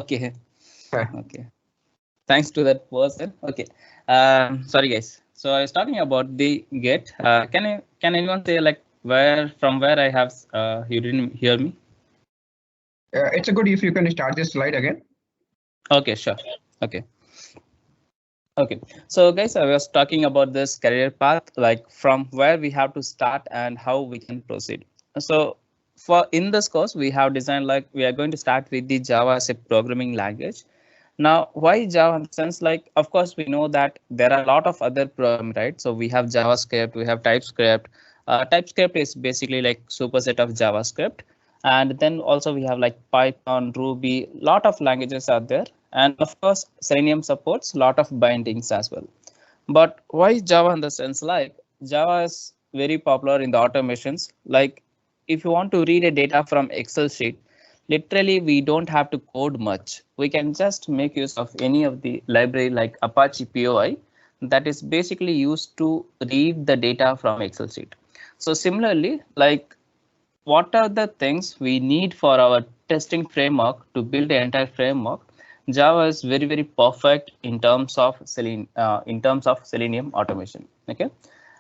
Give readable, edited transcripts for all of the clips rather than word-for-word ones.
Okay. Okay. Okay. Thanks to that person. Okay. Sorry guys. So I was talking about the Git. Can anyone say like where I have you didn't hear me? It's a good if you can start this slide again. Okay, sure. Okay. Okay. So guys, I was talking about this career path, like from where we have to start and how we can proceed. So for in this course, we have designed like we are going to start with the Java as a programming language. Now, why Java in the sense like, of course, we know that there are a lot of other programs, right? So we have JavaScript, we have TypeScript. TypeScript is basically like superset of JavaScript. And then also we have like Python, Ruby, lot of languages are there. And of course, Selenium supports lot of bindings as well. But why Java in the sense like Java is very popular in the automations. Like if you want to read a data from Excel sheet, literally we don't have to code much. We can just make use of any of the library like Apache POI that is basically used to read the data from Excel sheet. So similarly, like what are the things we need for our testing framework to build the entire framework? Java is very perfect in terms of Selenium automation. Okay,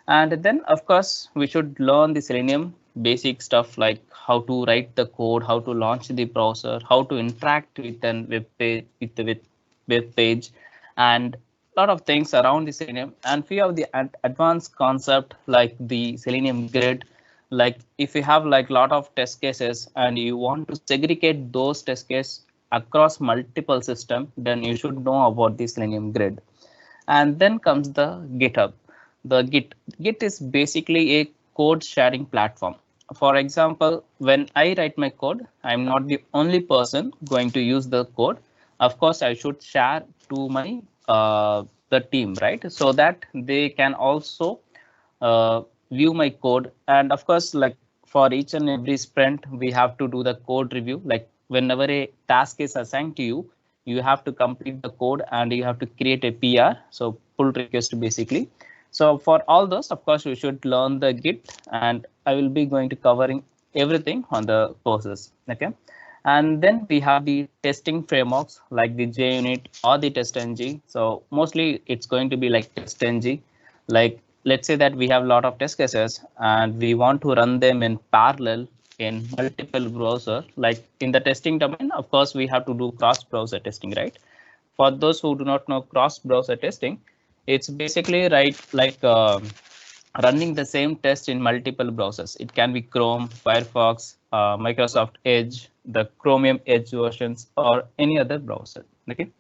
and then of course we should learn the Selenium basic stuff like how to write the code, how to launch the browser, how to interact with an web page with web page, and a lot of things around the Selenium and few of the advanced concept like the Selenium Grid. Like if you have like lot of test cases and you want to segregate those test cases across multiple systems, then you should know about the Selenium Grid. And then comes the GitHub. The Git is basically a code sharing platform. For example, when I write my code, I'm not the only person going to use the code. Of course, I should share to my the team, right? So that they can also uh, view my code. And of course, like for each and every sprint, we have to do the code review. Like whenever a task is assigned to you, you have to complete the code and you have to create a PR, so pull request basically. So for all those, of course, we should learn the Git, and I will be going to covering everything on the courses. Okay. And then we have the testing frameworks like the JUnit or the TestNG. So mostly it's going to be like TestNG. Like let's say that we have a lot of test cases and we want to run them in parallel in multiple browser. Like in the testing domain, of course, we have to do cross browser testing, right? For those who do not know cross browser testing, it's basically right like running the same test in multiple browsers. It can be Chrome, Firefox, Microsoft Edge, the Chromium Edge versions, or any other browser. Okay,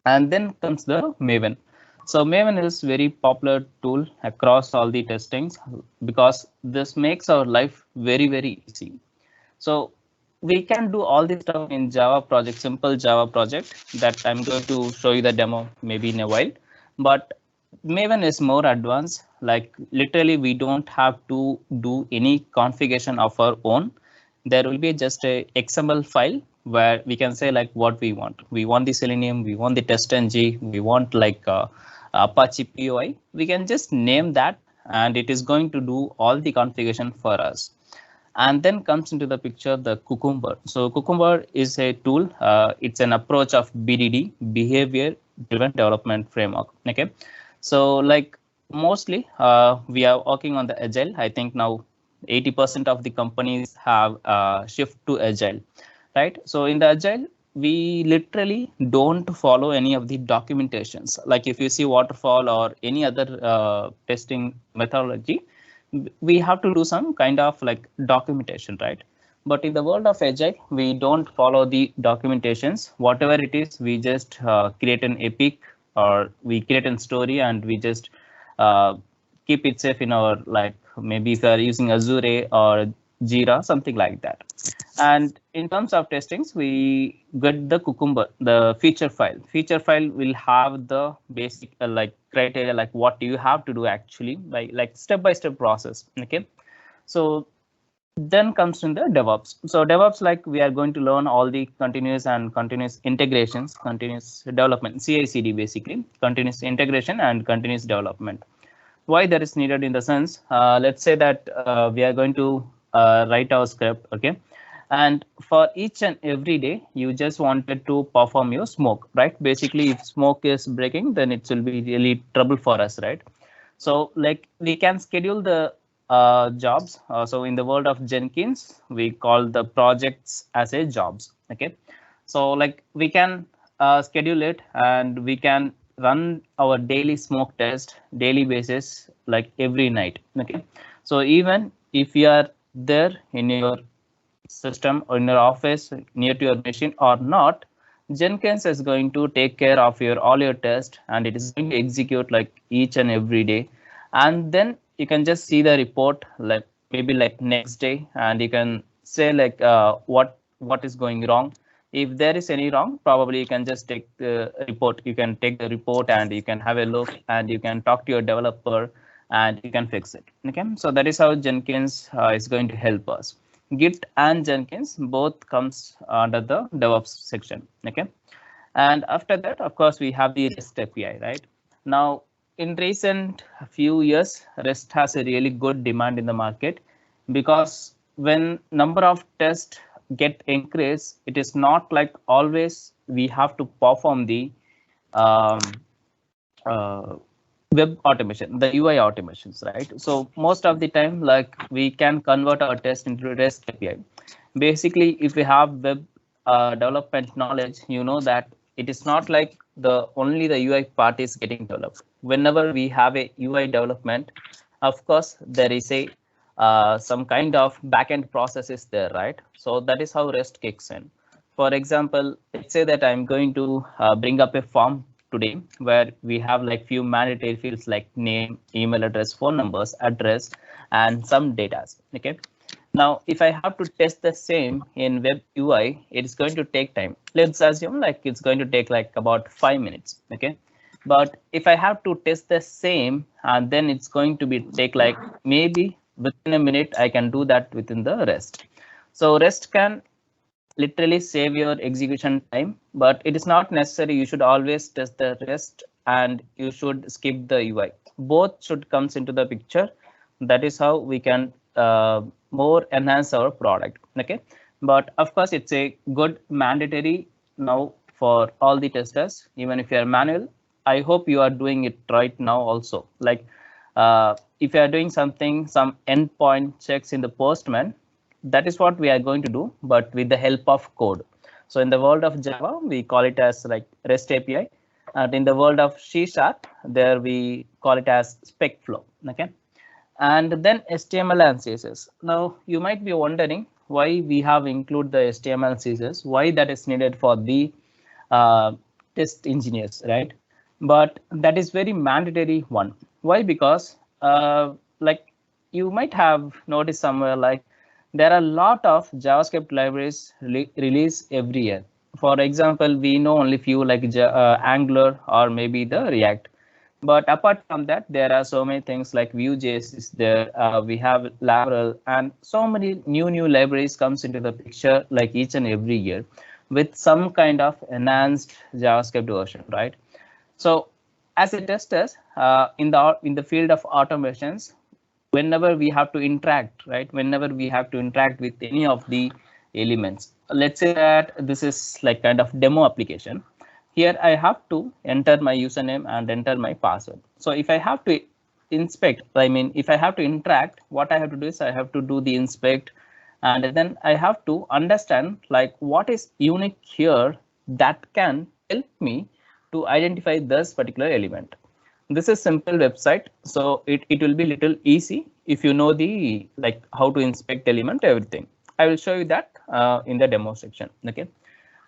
and then comes the Maven. So Maven is very popular tool across all the testings because this makes our life very easy. So we can do all this stuff in Java project, simple Java project that I'm going to show you the demo maybe in a while. But Maven is more advanced. Like literally, we don't have to do any configuration of our own. There will be just a XML file where we can say like what we want. We want the Selenium, we want the TestNG, we want like Apache POI. We can just name that and it is going to do all the configuration for us. And then comes into the picture the Cucumber. So Cucumber is a tool. It's an approach of BDD, behavior driven development framework. Okay, so like mostly we are working on the agile. I think now 80% of the companies have shift to agile, right? So in the agile, we literally don't follow any of the documentations. Like if you see waterfall or any other testing methodology, we have to do some kind of like documentation, right? But in the world of agile, we don't follow the documentations. Whatever it is, we just create an epic or we create a story and we just uh, keep it safe in our like maybe if you are using Azure or Jira, something like that. And in terms of testings, we get the Cucumber, the feature file. Feature file will have the basic like criteria, like what you have to do actually, by like step-by-step process. Okay, so then comes in the DevOps. So DevOps, like we are going to learn all the continuous integrations, continuous development, CI/CD basically, continuous integration and continuous development. Why that is needed in the sense, let's say that we are going to write our script, okay, And for each and every day, you just wanted to perform your smoke, right? Basically, if smoke is breaking, then it will be really trouble for us, right? So like we can schedule the jobs. So in the world of Jenkins, we call the projects as a jobs. Okay. So like we can schedule it and we can run our daily smoke test daily basis, like every night. Okay. So even if you are there in your system or in your office near to your machine or not, Jenkins is going to take care of your all your tests and it is going to execute like each and every day. And then you can just see the report like maybe like next day, and you can say like what is going wrong. If there is any wrong, probably you can just take the report. You can take the report and you can have a look and you can talk to your developer and you can fix it. Okay, so that is how Jenkins is going to help us. Git and Jenkins both comes under the DevOps section. Okay, and after that, of course, we have the REST API, right? Now, in recent few years, REST has a really good demand in the market, because when number of tests get increased, it is not like always we have to perform the um, uh, web automation, the UI automations, right? So most of the time, like we can convert our test into REST API. Basically, if we have web development knowledge, you know that it is not like the only the UI part is getting developed. Whenever we have a UI development, of course, there is a some kind of backend process is there, right? So that is how REST kicks in. For example, let's say that I'm going to bring up a form today where we have like few mandatory fields like name, email address, phone numbers, address, and some data. Okay. Now, if I have to test the same in web UI, it's going to take time. Let's assume like it's going to take like about 5 minutes. Okay. But if I have to test the same, and then it's going to be take like maybe within a minute, I can do that within the REST. So REST can literally save your execution time, but it is not necessary. You should always test the REST and you should skip the UI. Both should comes into the picture. That is how we can more enhance our product. Okay, but of course it's a good mandatory now for all the testers. Even if you are manual, I hope you are doing it right now also. Like if you are doing something, some endpoint checks in the Postman, that is what we are going to do, but with the help of code. So in the world of Java, we call it as like REST API. And in the world of C#, there we call it as spec flow. Okay. And then HTML and CSS. Now you might be wondering why we have include the HTML and CSS, why that is needed for the test engineers, right? But that is very mandatory one. Why? Because like you might have noticed somewhere like there are a lot of JavaScript libraries released every year. For example, we know only few like Angular or maybe the React. But apart from that, there are so many things like Vue.js is there. We have Laravel, and so many new libraries comes into the picture like each and every year with some kind of enhanced JavaScript version, right? So as a tester in the field of automations, whenever we have to interact, right? Whenever we have to interact with any of the elements, let's say that this is like kind of demo application. Here I have to enter my username and enter my password. So if I have to inspect, I mean, if I have to interact, what I have to do is I have to do the inspect, and then I have to understand like what is unique here that can help me to identify this particular element. This is simple website, so it will be little easy if you know the like how to inspect element everything. I will show you that in the demo section. Okay,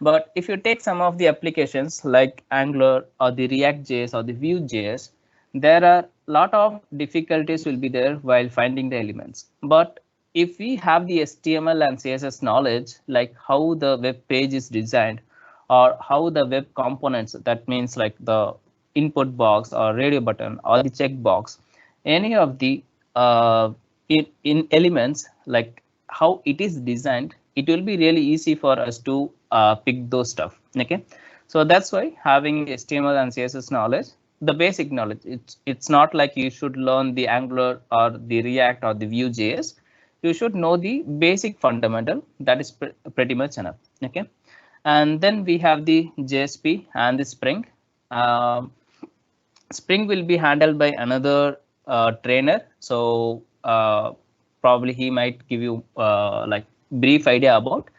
but if you take some of the applications like Angular or the React.js or the Vue.js, there are a lot of difficulties will be there while finding the elements. But if we have the HTML and CSS knowledge, like how the web page is designed or how the web components, that means like the input box or radio button or the checkbox, any of the in elements, like how it is designed, it will be really easy for us to pick those stuff. Okay, so that's why having HTML and CSS knowledge, the basic knowledge, it's not like you should learn the Angular or the React or the Vue.js. you should know the basic fundamental. That is pretty much enough. Okay, and then we have the JSP and the Spring. Um, Spring will be handled by another trainer. So probably he might give you like brief idea about,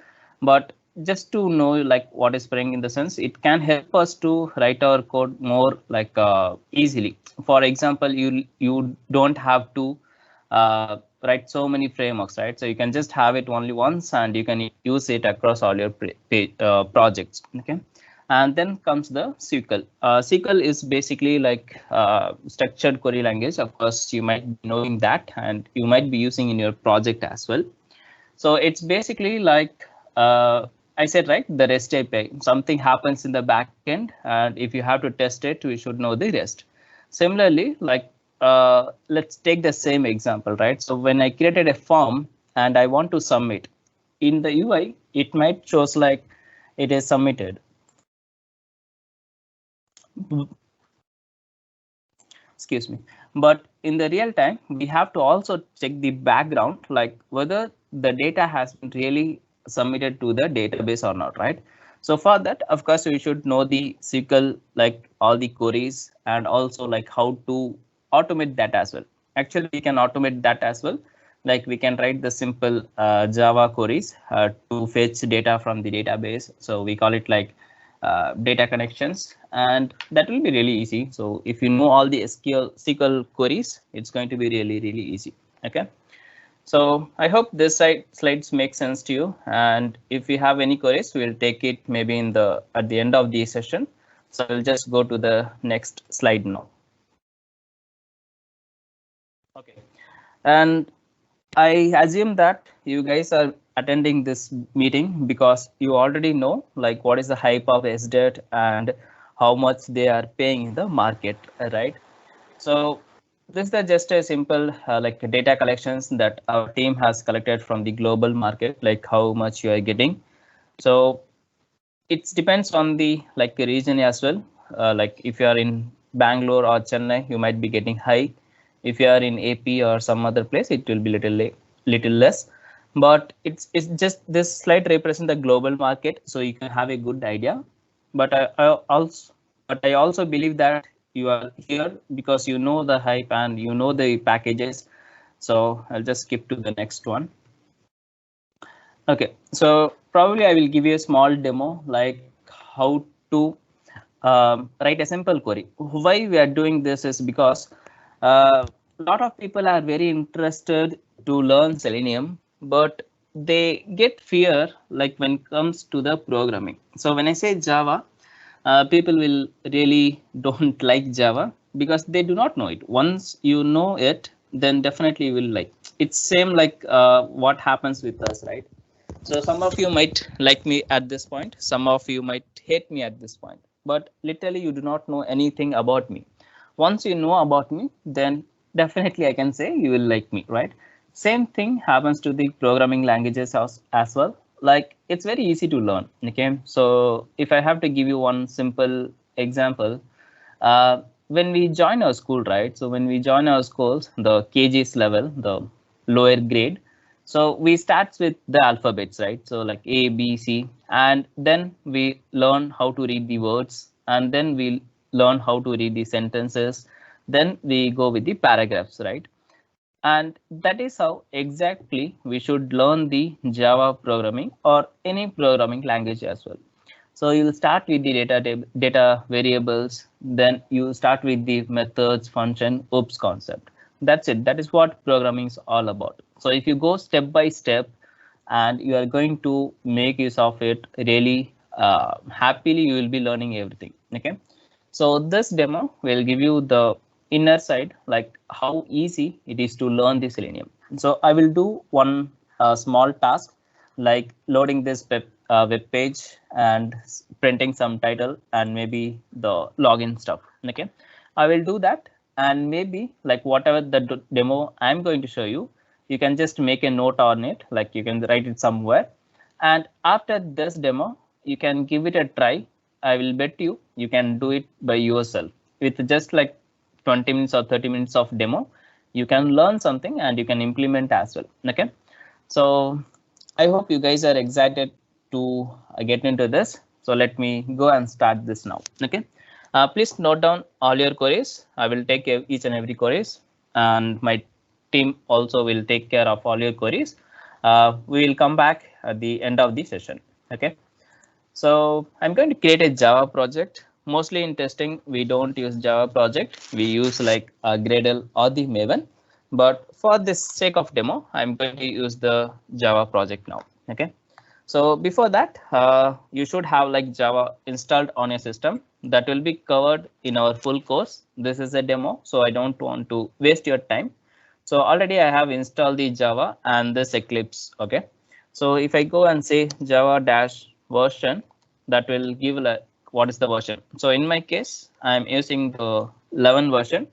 but just to know like what is Spring in the sense, it can help us to write our code more like easily. For example, you don't have to write so many frameworks, right? So you can just have it only once and you can use it across all your projects. Okay, and then comes the SQL. SQL is basically like structured query language. Of course, you might be knowing that and you might be using in your project as well. So it's basically like I said, right, the REST API. Something happens in the back end, and if you have to test it, we should know the REST. Similarly, like let's take the same example, right? So when I created a form and I want to submit, in the UI, it might shows like it is submitted. Excuse me, but in the real time we have to also check the background, like whether the data has been really submitted to the database or not, right? So for that, of course, we should know the SQL, like all the queries, and also like how to automate that as well. Actually, we can automate that as well. Like we can write the simple Java queries to fetch data from the database. So we call it like data connections, and that will be really easy. So if you know all the SQL queries, it's going to be really easy. Okay, so I hope this slides make sense to you, and if you have any queries, we'll take it maybe in the at the end of the session. So I'll just go to the next slide now. Okay, and I assume that you guys are attending this meeting because you already know like what is the hype of SDET and how much they are paying in the market, right? So this is just a simple like data collections that our team has collected from the global market, like how much you are getting. So it depends on the like region as well. Like if you are in Bangalore or Chennai, you might be getting high. If you are in AP or some other place, it will be little less. But it's just this slide represent the global market, so you can have a good idea. But I also believe that you are here because you know the hype and you know the packages. So I'll just skip to the next one. Okay, so probably I will give you a small demo like how to write a simple query. Why we are doing this is because a lot of people are very interested to learn Selenium, but they get fear like when it comes to the programming. So when I say Java, people will really don't like Java because they do not know it. Once you know it, then definitely you will like. It's same like what happens with us, right? So some of you might like me at this point, some of you might hate me at this point, but literally you do not know anything about me. Once you know about me, then definitely I can say you will like me, right? Same thing happens to the programming languages as well. Like it's very easy to learn. Okay, so if I have to give you one simple example, when we join our school, right? So when we join our schools, the KG's level, the lower grade, so we start with the alphabets, right? So like A, B, C, and then we learn how to read the words, and then we learn how to read the sentences. Then we go with the paragraphs, right? And that is how exactly we should learn the Java programming or any programming language as well. So you'll start with the data variables, then you start with the methods, function, oops concept. That's it. That is what programming is all about. So if you go step by step and you are going to make use of it really happily, you will be learning everything. Okay. So this demo will give you the inner side, like how easy it is to learn the Selenium. So I will do one small task like loading this web page and printing some title and maybe the login stuff. Okay, I will do that, and maybe like whatever the demo I'm going to show you, you can just make a note on it, like you can write it somewhere. And after this demo, you can give it a try. I will bet you can do it by yourself with just like 20 minutes or 30 minutes of demo. You can learn something and you can implement as well. Okay. So I hope you guys are excited to get into this. So let me go and start this now. Okay. Please note down all your queries. I will take each and every queries, and my team also will take care of all your queries. We will come back at the end of the session. Okay. So I'm going to create a Java project. Mostly in testing, we don't use Java project. We use like a Gradle or the Maven. But for this sake of demo, I'm going to use the Java project now. Okay. So before that, you should have like Java installed on your system. That will be covered in our full course. This is a demo, so I don't want to waste your time. So already I have installed the Java and this Eclipse. Okay. So if I go and say Java dash version, that will give like what is the version. So in my case, I'm using the 11 version.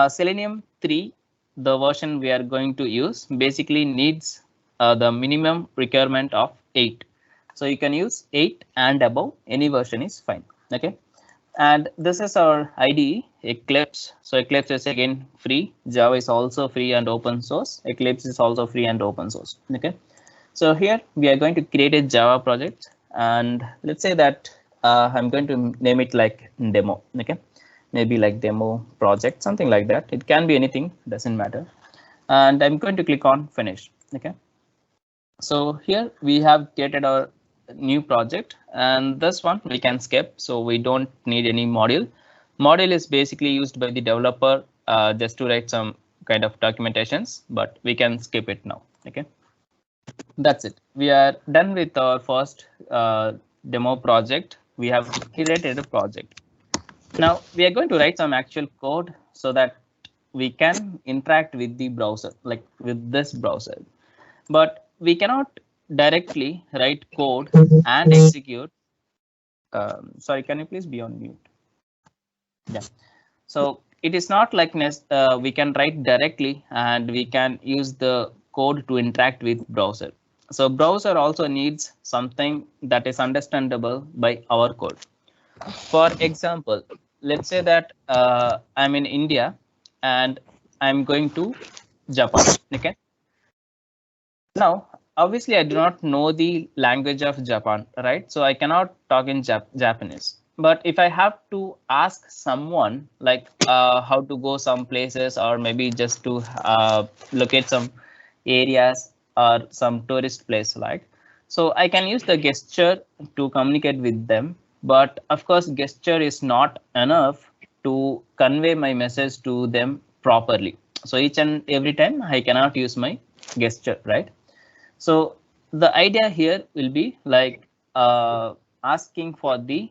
Selenium 3, the version we are going to use, basically needs the minimum requirement of 8. So you can use 8 and above, any version is fine. Okay. And this is our IDE, Eclipse. So Eclipse is again free. Java is also free and open source. Eclipse is also free and open source. Okay. So here we are going to create a Java project, and let's say that I'm going to name it like demo. Okay, maybe like demo project, something like that. It can be anything, doesn't matter. And I'm going to click on finish. Okay, so here we have created our new project, and this one we can skip. So we don't need any module. Module is basically used by the developer just to write some kind of documentations, but we can skip it now. Okay. That's it. We are done with our first demo project. We have created a project. Now we are going to write some actual code so that we can interact with the browser, like with this browser. But we cannot directly write code and execute. Sorry, can you please be on mute? Yeah. So it is not like we can write directly and we can use the code to interact with browser. So browser also needs something that is understandable by our code. For example, let's say that I'm in India and I'm going to Japan. Okay. Now, obviously, I do not know the language of Japan, right? So I cannot talk in Japanese. But if I have to ask someone like how to go some places or maybe just to locate some areas or some tourist place like, so I can use the gesture to communicate with them. But of course, gesture is not enough to convey my message to them properly. So each and every time I cannot use my gesture, right? So the idea here will be like asking for the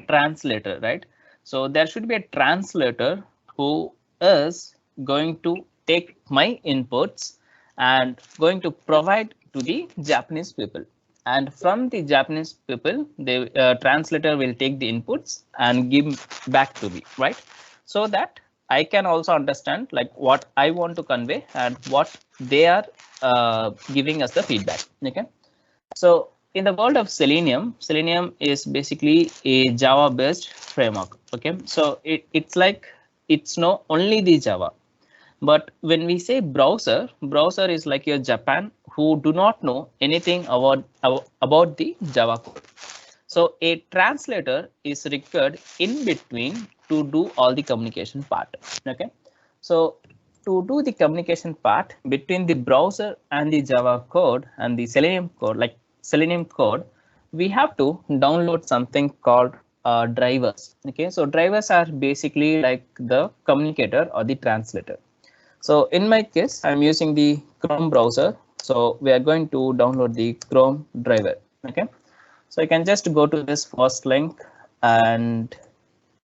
translator, right? So there should be a translator who is going to take my inputs and going to provide to the Japanese people. And from the Japanese people, the translator will take the inputs and give back to me, right? So that I can also understand like what I want to convey and what they are giving us the feedback. Okay. So in the world of Selenium, Selenium is basically a Java based framework. Okay. So it's like it's not only the Java. But when we say browser, browser is like your Japan who do not know anything about the Java code. So a translator is required in between to do all the communication part. Okay. So to do the communication part between the browser and the Java code and the Selenium code, like Selenium code, we have to download something called drivers. Okay. So drivers are basically like the communicator or the translator. So in my case, I'm using the Chrome browser. So we are going to download the Chrome driver. Okay. So you can just go to this first link and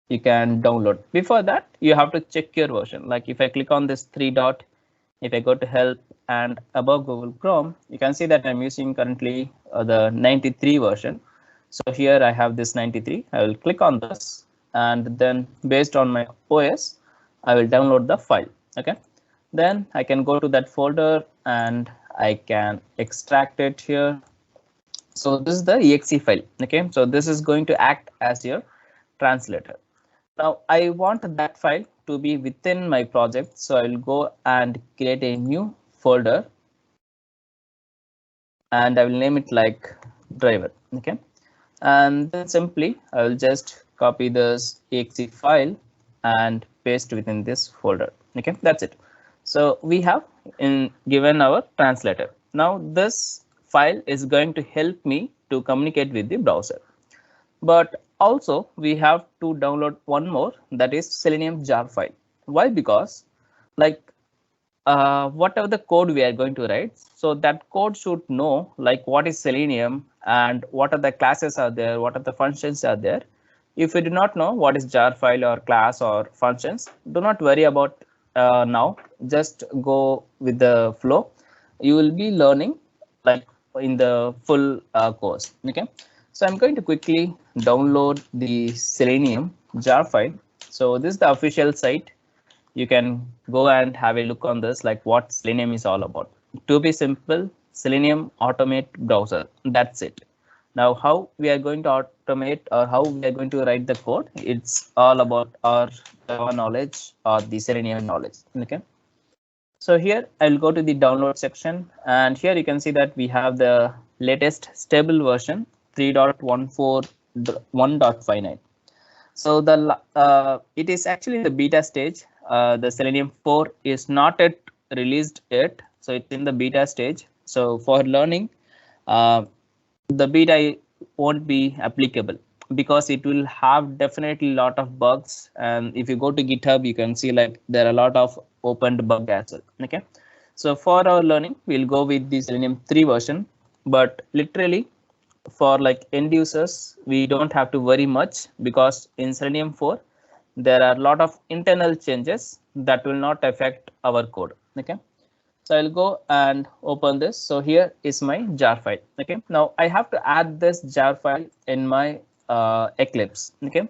you can download. Before that, you have to check your version. Like if I click on this three dot, if I go to help and above Google Chrome, you can see that I'm using currently the 93 version. So here I have this 93. I will click on this and then based on my OS, I will download the file. Okay. Then I can go to that folder and I can extract it here. So this is the exe file. Okay, so this is going to act as your translator. Now I want that file to be within my project, so I will go and create a new folder and I will name it like driver. Okay, and then simply I will just copy this exe file and paste within this folder. Okay, that's it. So we have given our translator. Now this file is going to help me to communicate with the browser. But also we have to download one more, that is Selenium jar file. Why? Because like whatever the code we are going to write, so that code should know like what is Selenium and what are the classes are there, what are the functions are there. If you do not know what is jar file or class or functions, do not worry about now. Just go with the flow. You will be learning like in the full course. Okay, so I'm going to quickly download the Selenium jar file. So this is the official site. You can go and have a look on this, like what Selenium is all about. To be simple, Selenium automate browser. That's it. Now, how we are going to automate or how we are going to write the code, it's all about our Java knowledge or the Selenium knowledge. Okay. So here I'll go to the download section, and here you can see that we have the latest stable version 3.14.1.59. So the it is actually the beta stage. The Selenium 4 is not yet released yet, so it's in the beta stage. So for learning, uh, the beta won't be applicable because it will have definitely a lot of bugs. And if you go to GitHub, you can see like there are a lot of opened bug as well. Okay, so for our learning, we'll go with the Selenium 3 version, but literally for like end users, we don't have to worry much because in Selenium 4, there are a lot of internal changes that will not affect our code. Okay, so I'll go and open this. So here is my jar file. Okay, now I have to add this jar file in my Eclipse. Okay,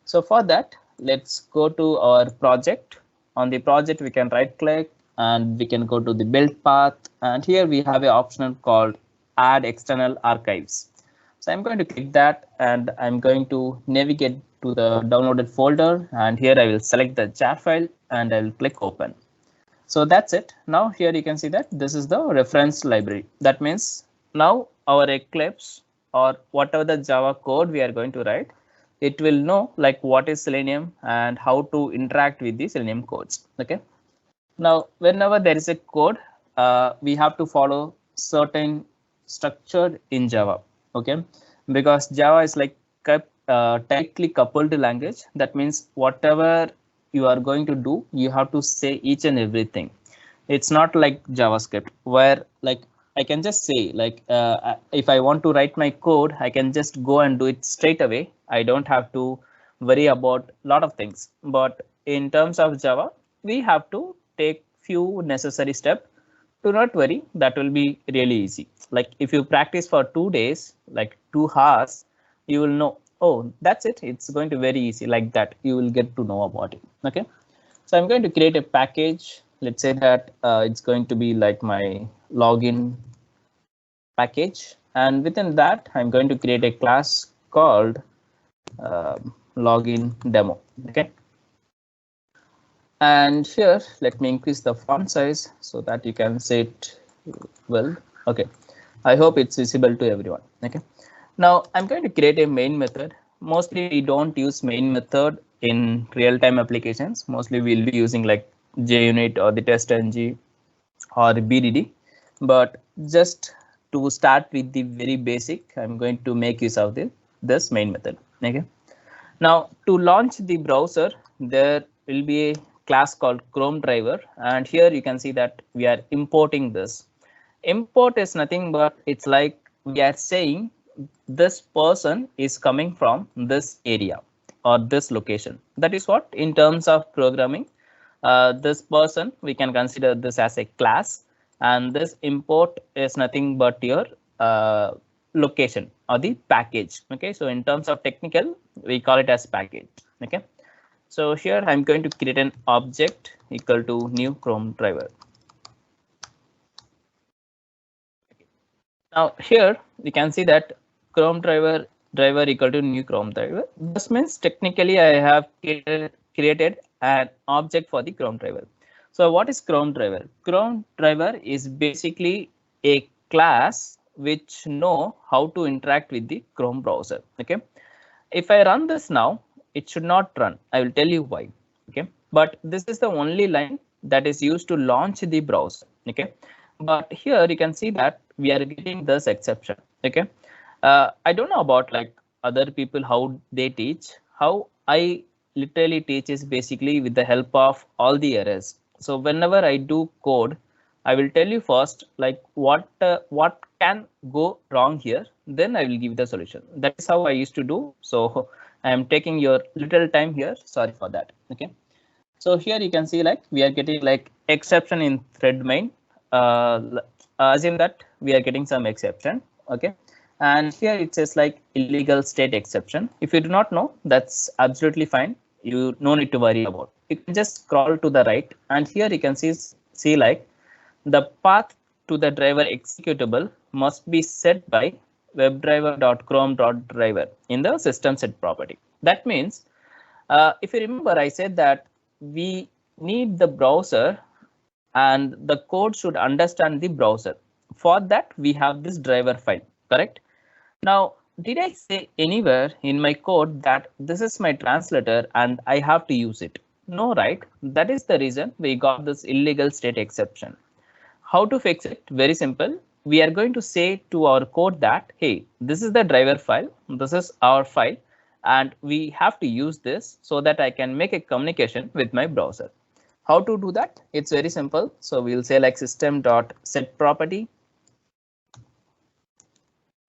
so for that, let's go to our project. On the project, we can right click and we can go to the build path. And here we have an option called add external archives. So I'm going to click that and I'm going to navigate to the downloaded folder. And here I will select the jar file and I will click open. So that's it. Now here you can see that this is the reference library. That means now our Eclipse or whatever the Java code we are going to write, it will know like what is Selenium and how to interact with the Selenium codes. Okay. Now, whenever there is a code, we have to follow certain structure in Java. Okay, because Java is like tightly coupled language. That means whatever you are going to do, you have to say each and everything. It's not like JavaScript where like I can just say like if I want to write my code, I can just go and do it straight away. I don't have to worry about a lot of things. But in terms of Java, we have to take few necessary steps. Do not worry, that will be really easy. Like if you practice for 2 days, like 2 hours, you will know, oh, that's it. It's going to very easy like that. You will get to know about it. Okay. So I'm going to create a package. Let's say that it's going to be like my login package. And within that, I'm going to create a class called login demo. Okay. And here, let me increase the font size so that you can see it well. Okay. I hope it's visible to everyone. Okay. Now I'm going to create a main method. Mostly we don't use main method in real-time applications. Mostly we'll be using like JUnit or the TestNG or BDD. But just to start with the very basic, I'm going to make use of this main method. Okay. Now to launch the browser, there will be a class called Chrome driver, and here you can see that we are importing this. Import is nothing but it's like we are saying this person is coming from this area or this location. That is what in terms of programming, this person, we can consider this as a class, and this import is nothing but your location or the package. Okay, so in terms of technical, we call it as package. Okay, so here I'm going to create an object equal to new Chrome driver. Now here we can see that Chrome driver equal to new Chrome driver. This means technically I have created an object for the Chrome driver. So what is Chrome driver? Chrome driver is basically a class which know how to interact with the Chrome browser. Okay, if I run this now, it should not run. I will tell you why. Okay, but this is the only line that is used to launch the browser. Okay, but here you can see that we are getting this exception. Okay, I don't know about like other people how they teach. How I literally teach is basically with the help of all the errors. So whenever I do code, I will tell you first like what can go wrong here. Then I will give the solution. That is how I used to do. So I am taking your little time here. Sorry for that. Okay. So here you can see like we are getting like exception in thread main. Assume that we are getting some exception. Okay. And here it says like illegal state exception. If you do not know, that's absolutely fine. You no need to worry about. You can just scroll to the right, and here you can see like the path to the driver executable must be set by webdriver.chrome.driver in the system set property. That means if you remember, I said that we need the browser and the code should understand the browser. For that, we have this driver file, correct? Now, did I say anywhere in my code that this is my translator and I have to use it? No, right? That is the reason we got this illegal state exception. How to fix it? Very simple. We are going to say to our code that, hey, this is the driver file. This is our file. And we have to use this so that I can make a communication with my browser. How to do that? It's very simple. So we'll say like system.setProperty.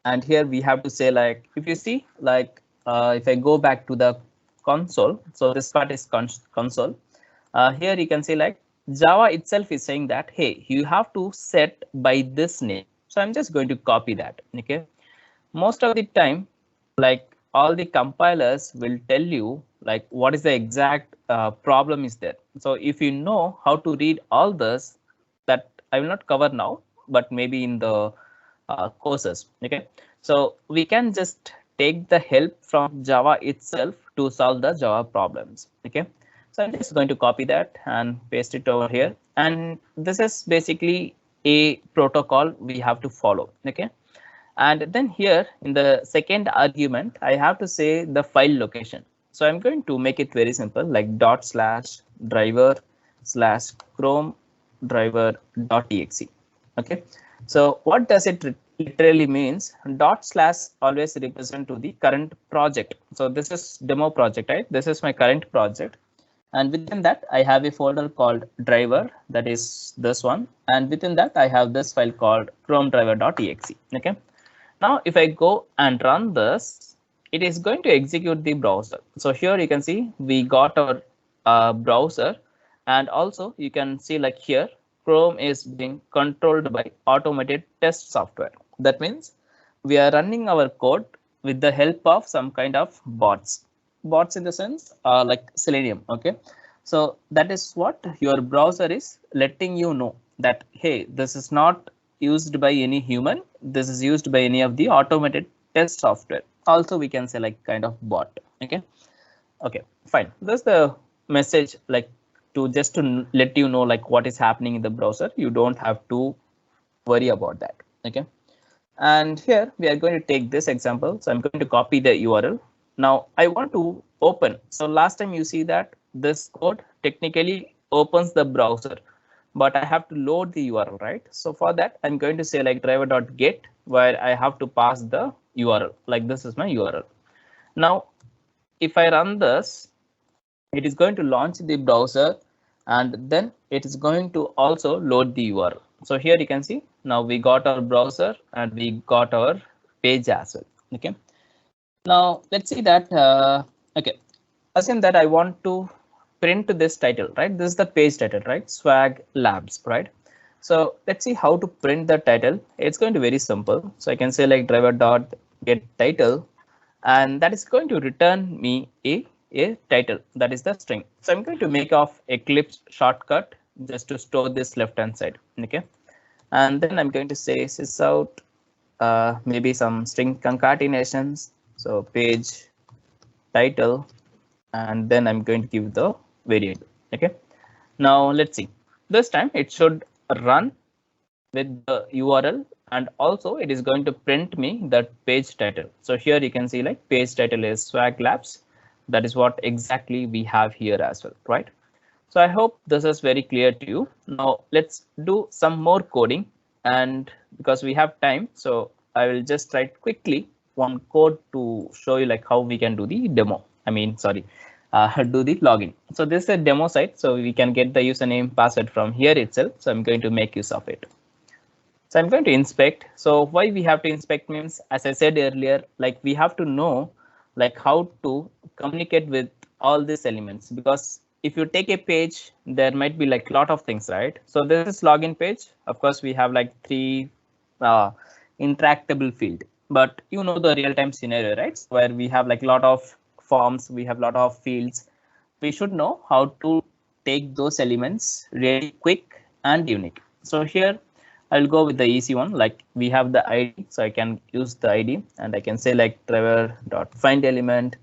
And here we have to say like, if you see like if I go back to the console, so this part is console. Here you can see like Java itself is saying that, hey, you have to set by this name. So I'm just going to copy that. Okay. Most of the time, like all the compilers will tell you like what is the exact problem is there. So if you know how to read all this, that I will not cover now, but maybe in the courses. Okay, so we can just take the help from Java itself to solve the Java problems. Okay, so I'm just going to copy that and paste it over here. And this is basically a protocol we have to follow. Okay, and then here in the second argument, I have to say the file location. So I'm going to make it very simple, like /driver/chrome driver.exe. Okay, so what does it literally means? / always represent to the current project. So this is demo project, right? This is my current project. And within that, I have a folder called driver, that is this one. And within that, I have this file called chrome driver.exe. Okay. Now, if I go and run this, it is going to execute the browser. So here you can see we got our browser, and also you can see like here Chrome is being controlled by automated test software. That means we are running our code with the help of some kind of bots. Bots in the sense like Selenium. Okay, so that is what your browser is letting you know that, hey, this is not used by any human. This is used by any of the automated test software. Also, we can say like kind of bot. Okay. Okay, fine. That's the message, like to just to let you know like what is happening in the browser. You don't have to worry about that. Okay. And here we are going to take this example. So I'm going to copy the URL. Now I want to open. So last time you see that this code technically opens the browser, but I have to load the URL, right? So for that, I'm going to say like driver.get, where I have to pass the URL. Like this is my URL. Now, if I run this, it is going to launch the browser, and then it is going to also load the URL. So here you can see now we got our browser and we got our page as well. Okay. Now let's see that. Okay. Assume that I want to print this title, right? This is the page title, right? Swag Labs, right? So let's see how to print the title. It's going to be very simple. So I can say like driver.get title, and that is going to return me a title, that is the string. So I'm going to make off Eclipse shortcut just to store this left hand side. Okay, and then I'm going to say sysout maybe some string concatenations. So page title, and then I'm going to give the variable. Okay, now let's see. This time it should run with the URL and also it is going to print me that page title. So here you can see like page title is Swag Labs. That is what exactly we have here as well, right? So I hope this is very clear to you. Now let's do some more coding, and because we have time, so I will just write quickly one code to show you like how we can do the demo. I mean, sorry, do the login. So this is a demo site, so we can get the username password from here itself. So I'm going to make use of it. So I'm going to inspect. So why we have to inspect means, as I said earlier, like we have to know like how to communicate with all these elements, because if you take a page, there might be like a lot of things, right? So this is login page. Of course, we have like 3 uh, interactable field, but you know the real-time scenario, right? Where we have like a lot of forms, we have a lot of fields. We should know how to take those elements really quick and unique. So here I'll go with the easy one. Like we have the ID, so I can use the ID and I can say like driver dot find element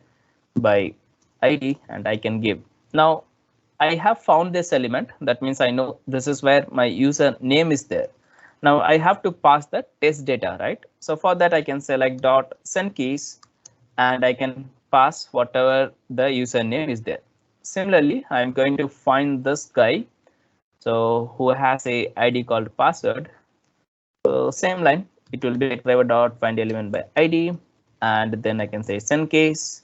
by ID, and I can give. Now I have found this element. That means I know this is where my user name is there. Now I have to pass the test data, right? So for that I can say like dot send keys, and I can pass whatever the username is there. Similarly, I'm going to find this guy, so who has a ID called password. So same line, it will be like driver dot find element by ID, and then I can say send case,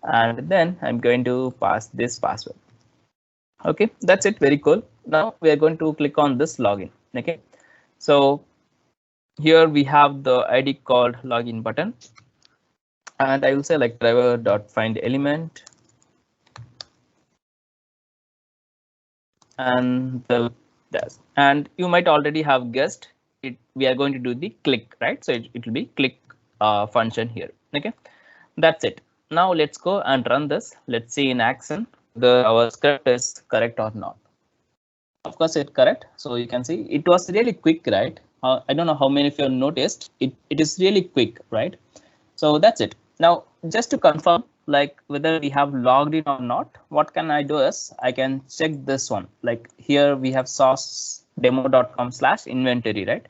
and then I'm going to pass this password. Okay, that's it. Very cool. Now we are going to click on this login. Okay, so here we have the ID called login button, and I will say like driver dot find element, and the dash. And you might already have guessed it. We are going to do the click, right? So it will be click function here. Okay, that's it. Now let's go and run this. Let's see in action whether our script is correct or not. Of course, it's correct. So you can see it was really quick, right? I don't know how many of you noticed it is really quick, right? So that's it. Now, just to confirm, like whether we have logged in or not, what can I do is I can check this one. Like here we have source demo.com/inventory, right?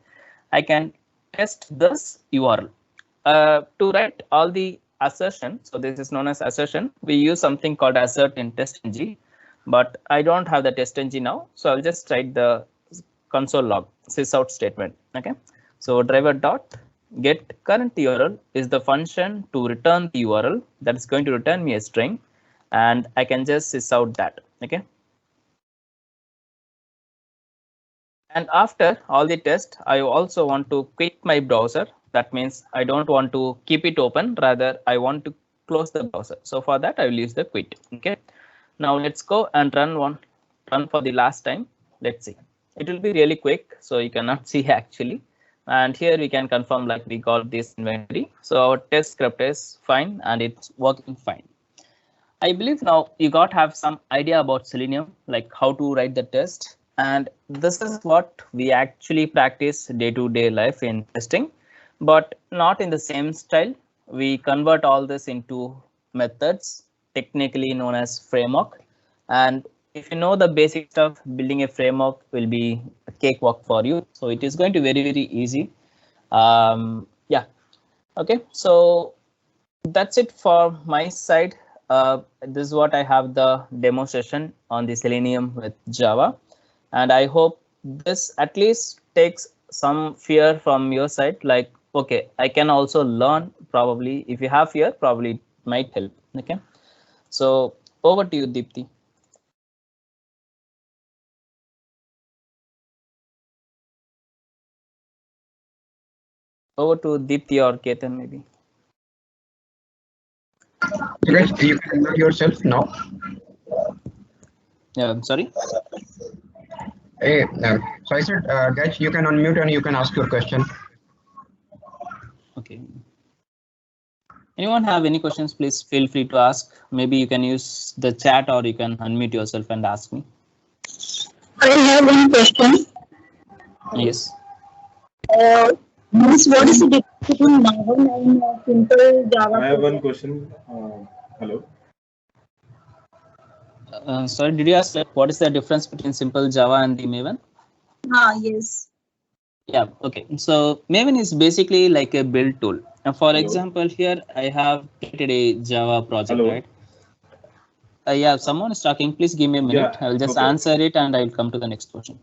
I can test this URL to write all the assertion. So this is known as assertion. We use something called assert in testng, but I don't have the testng now. So I'll just write the console log sysout statement. Okay, so driver dot get current URL is the function to return the URL that is going to return me a string, and I can just sysout that. Okay. And after all the test, I also want to quit my browser. That means I don't want to keep it open. Rather, I want to close the browser. So for that, I will use the quit. OK, now let's go and run for the last time. Let's see. It will be really quick, so you cannot see actually. And here we can confirm like we got this inventory. So our test script is fine and it's working fine. I believe now you got to have some idea about Selenium, like how to write the test. And this is what we actually practice day-to-day life in testing, but not in the same style. We convert all this into methods, technically known as framework. And if you know the basic stuff, building a framework will be a cakewalk for you. So it is going to be very, very easy. Yeah. OK, so that's it for my side. This is what I have the demo session on the Selenium with Java. And I hope this at least takes some fear from your side. Like, OK, I can also learn. Probably if you have fear, probably it might help. OK, so over to you, Deepti. Over to Deepti or Ketan, maybe. So guys, you can unmute yourself now. Yeah, I'm sorry. Hey, so I said, guys, you can unmute and you can ask your question. OK. Anyone have any questions, please feel free to ask. Maybe you can use the chat or you can unmute yourself and ask me. I have one question. Yes. What is the difference between Maven and simple Java? I have one question. Hello. Sorry, did you ask like what is the difference between simple Java and the Maven? Yes. Yeah, okay. So Maven is basically like a build tool. For Hello. example, here I have created a Java project, Hello. right? Yeah, someone is talking. Please give me a minute. Yeah. I'll just Okay. answer it and I'll come to the next question.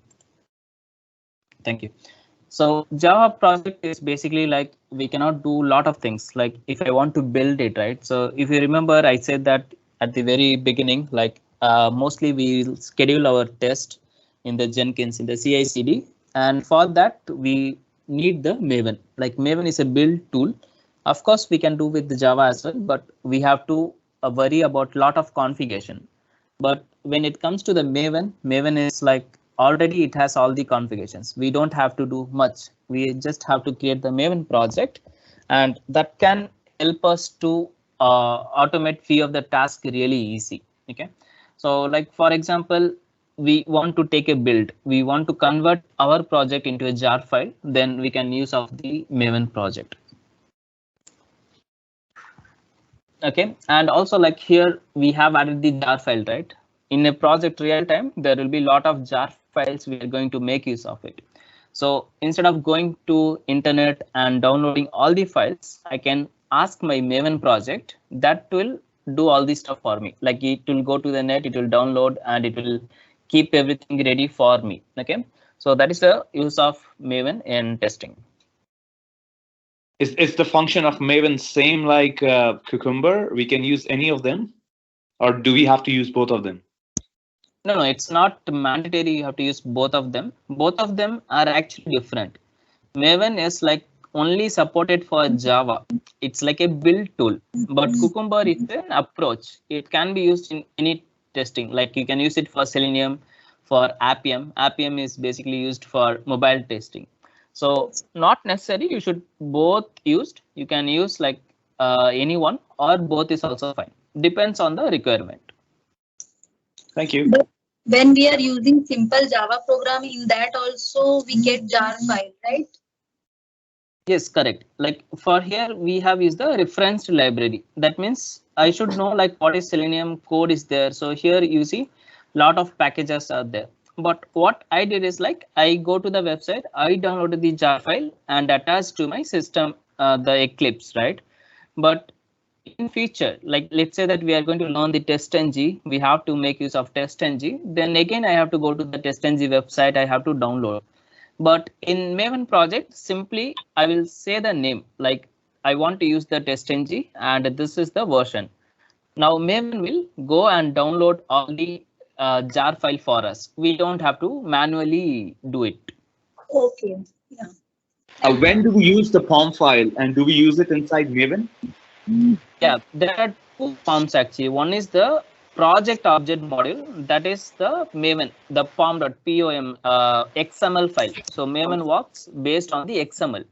Thank you. So Java project is basically like we cannot do a lot of things. Like if I want to build it, right? So if you remember, I said that at the very beginning, like mostly we schedule our test in the Jenkins in the CI/CD, and for that we need the Maven. Like Maven is a build tool. Of course, we can do with the Java as well, but we have to worry about lot of configuration. But when it comes to the Maven, Maven is like already it has all the configurations. We don't have to do much. We just have to create the Maven project, and that can help us to automate few of the tasks really easy. Okay, so like for example, we want to take a build. We want to convert our project into a jar file. Then we can use of the Maven project. Okay, and also like here we have added the jar file, right? In a project real time, there will be a lot of jar files we are going to make use of it. So instead of going to internet and downloading all the files, I can ask my Maven project that will do all this stuff for me. Like it will go to the net, it will download, and it will keep everything ready for me. Okay, so that is the use of Maven in testing. Is the function of Maven same like Cucumber? We can use any of them, or do we have to use both of them? No, it's not mandatory. You have to use both of them. Both of them are actually different. Maven is like only supported for Java. It's like a build tool, but Cucumber is an approach. It can be used in any testing. Like you can use it for Selenium, for Appium. Appium is basically used for mobile testing. So not necessary. You should both used. You can use like any one or both is also fine. Depends on the requirement. Thank you. But when we are using simple Java programming, in that also we get jar file, right? Yes, correct. Like for here, we have used the referenced library. That means I should know like what is Selenium code is there. So here you see lot of packages are there. But what I did is like I go to the website, I downloaded the jar file and attached to my system the Eclipse, right? But in future, like let's say that we are going to learn the testng, we have to make use of testng. Then again, I have to go to the testng website. I have to download. But in Maven project, simply I will say the name like I want to use the testng and this is the version. Now Maven will go and download all the jar file for us. We don't have to manually do it. Okay. Yeah. When do we use the POM file, and do we use it inside Maven? Yeah, there are two forms actually. One is the project object module, that is the Maven, the pom.pom XML file. So Maven works based on the XML.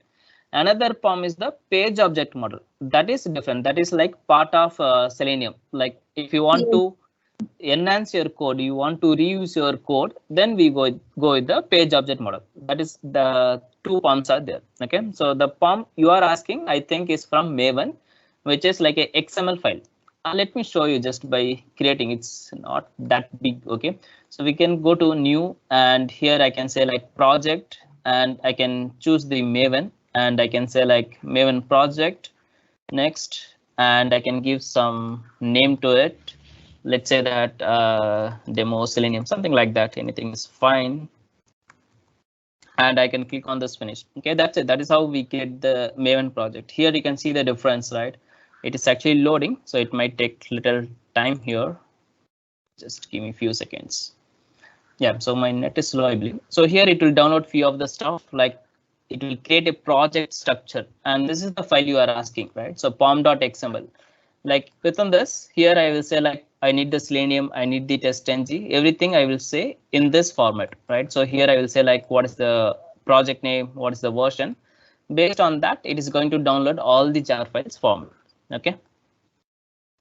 Another POM is the page object model. That is different. That is like part of Selenium. Like if you want to enhance your code, you want to reuse your code, then we go with the page object model. That is the two POMs are there. Okay, so the POM you are asking, I think, is from Maven, which is like a XML file. Let me show you just by creating. It's not that big. Okay, so we can go to new, and here I can say like project, and I can choose the Maven, and I can say like Maven project next, and I can give some name to it. Let's say that demo Selenium, something like that. Anything is fine. And I can click on this finish. Okay, that's it. That is how we get the Maven project. Here you can see the difference, right? It is actually loading, so it might take little time here. Just give me a few seconds. Yeah, so my net is slow, I believe. So here it will download few of the stuff, like it will create a project structure, and this is the file you are asking, right? So pom.xml. Like within this, here I will say like I need the Selenium, I need the testng, everything I will say in this format, right? So here I will say like what is the project name, what is the version. Based on that, it is going to download all the jar files for me. Okay.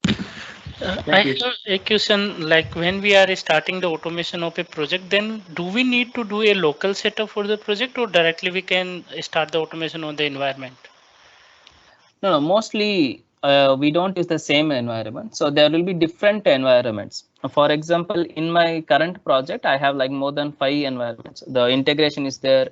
I have a question, like when we are starting the automation of a project, then do we need to do a local setup for the project, or directly we can start the automation on the environment? No, mostly we don't use the same environment. So there will be different environments. For example, in my current project, I have like more than 5 environments. The integration is there.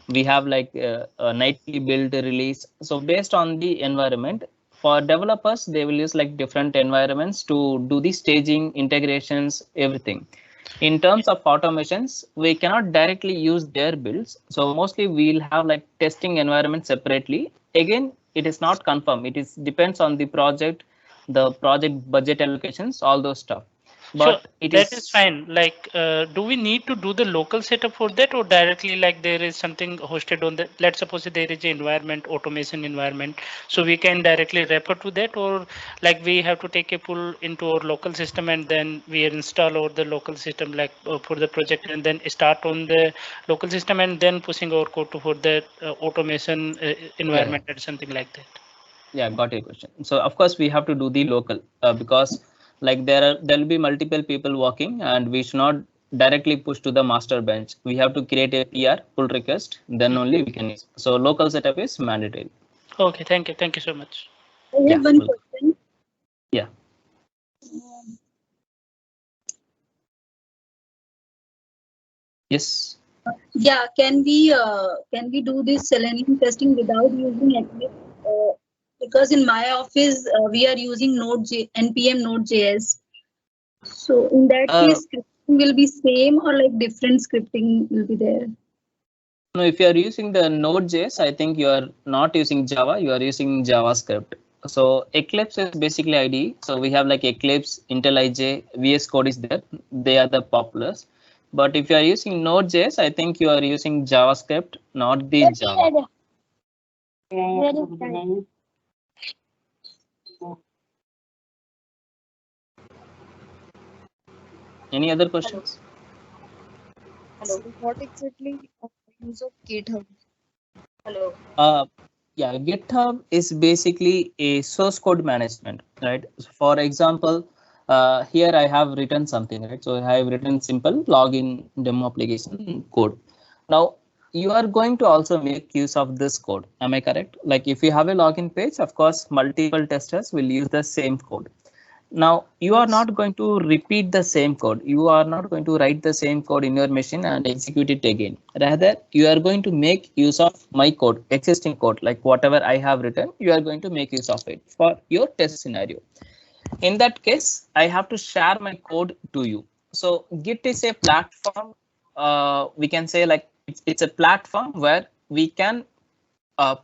We have like a nightly build release. So based on the environment, for developers, they will use like different environments to do the staging, integrations, everything. In terms of automations, we cannot directly use their builds. So mostly we'll have like testing environment separately. Again, it is not confirmed. It is depends on the project budget allocations, all those stuff. So But it that is is fine. Like, do we need to do the local setup for that, or directly like there is something hosted on the, let's suppose there is an environment, automation environment, so we can directly refer to that, or like we have to take a pull into our local system and then we install over the local system like for the project and then start on the local system and then pushing our code to for the automation environment or something like that. Yeah, got your question. So of course we have to do the local because like there will be multiple people working and we should not directly push to the master bench. We have to create a PR pull request, then only we can use. So local setup is mandatory. Okay, thank you. Thank you so much. I Yeah, have one welcome. question. Yeah. Yes. Yeah, can we do this Selenium testing without using Eclipse? Because in my office we are using npm Node.js. So in that case, scripting will be same or like different scripting will be there. No, if you are using the Node.js, I think you are not using Java, you are using JavaScript. So Eclipse is basically IDE. So we have like Eclipse, IntelliJ, VS Code is there. They are the populars. But if you are using Node.js, I think you are using JavaScript, not the Java. Any other questions? Hello. What exactly use of GitHub? Hello. Yeah, GitHub is basically a source code management, right? So for example, here I have written something, right? So I have written simple login demo application code. Now you are going to also make use of this code. Am I correct? Like if you have a login page, of course, multiple testers will use the same code. Now you are not going to repeat the same code. You are not going to write the same code in your machine and execute it again. Rather, you are going to make use of my code, existing code, like whatever I have written, you are going to make use of it for your test scenario. In that case, I have to share my code to you. So Git is a platform. We can say like it's a platform where we can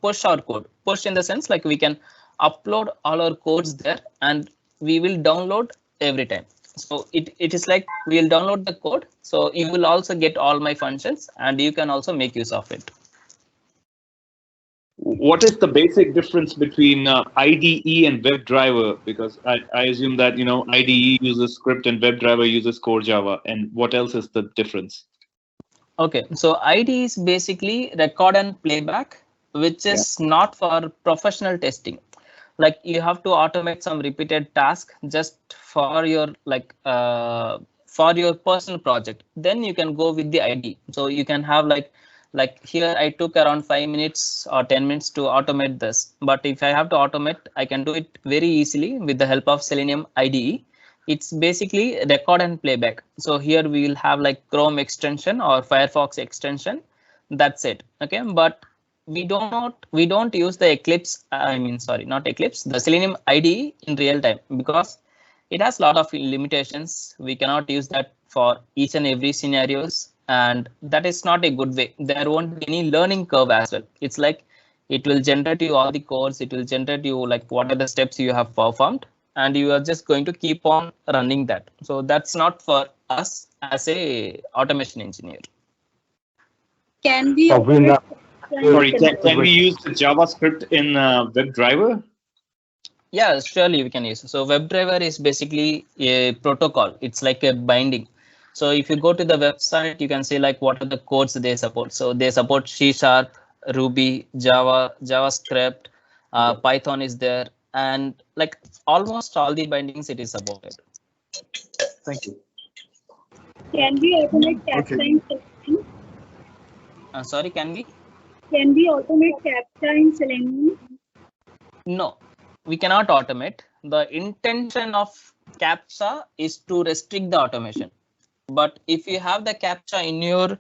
push our code. Push in the sense like we can upload all our codes there and we will download every time. So it is like we'll download the code. So you will also get all my functions and you can also make use of it. What is the basic difference between IDE and WebDriver? Because I assume that IDE uses script and WebDriver uses core Java. And what else is the difference? Okay, so IDE is basically record and playback, which is not for professional testing. Like you have to automate some repeated task just for your for your personal project. Then you can go with the IDE. So you can have like here I took around 5 minutes or 10 minutes to automate this. But if I have to automate, I can do it very easily with the help of Selenium IDE. It's basically record and playback. So here we will have like Chrome extension or Firefox extension. That's it. Okay, but we don't use the Eclipse. I mean, sorry, not Eclipse, the Selenium IDE in real time because it has a lot of limitations. We cannot use that for each and every scenarios. And that is not a good way. There won't be any learning curve as well. It's like it will generate you all the codes. It will generate you like what are the steps you have performed. And you are just going to keep on running that. So that's not for us as a automation engineer. Can we? Sorry, can we use the JavaScript in WebDriver? Yeah, surely we can use. So WebDriver is basically a protocol. It's like a binding. So if you go to the website, you can see like what are the codes they support. So they support C#, Ruby, Java, JavaScript, Python is there, and like almost all the bindings it is supported. Thank you. Can we automate CAPTCHA in Selenium? Sorry, can we? Can we automate CAPTCHA in Selenium? No, we cannot automate. The intention of CAPTCHA is to restrict the automation. But if you have the CAPTCHA in your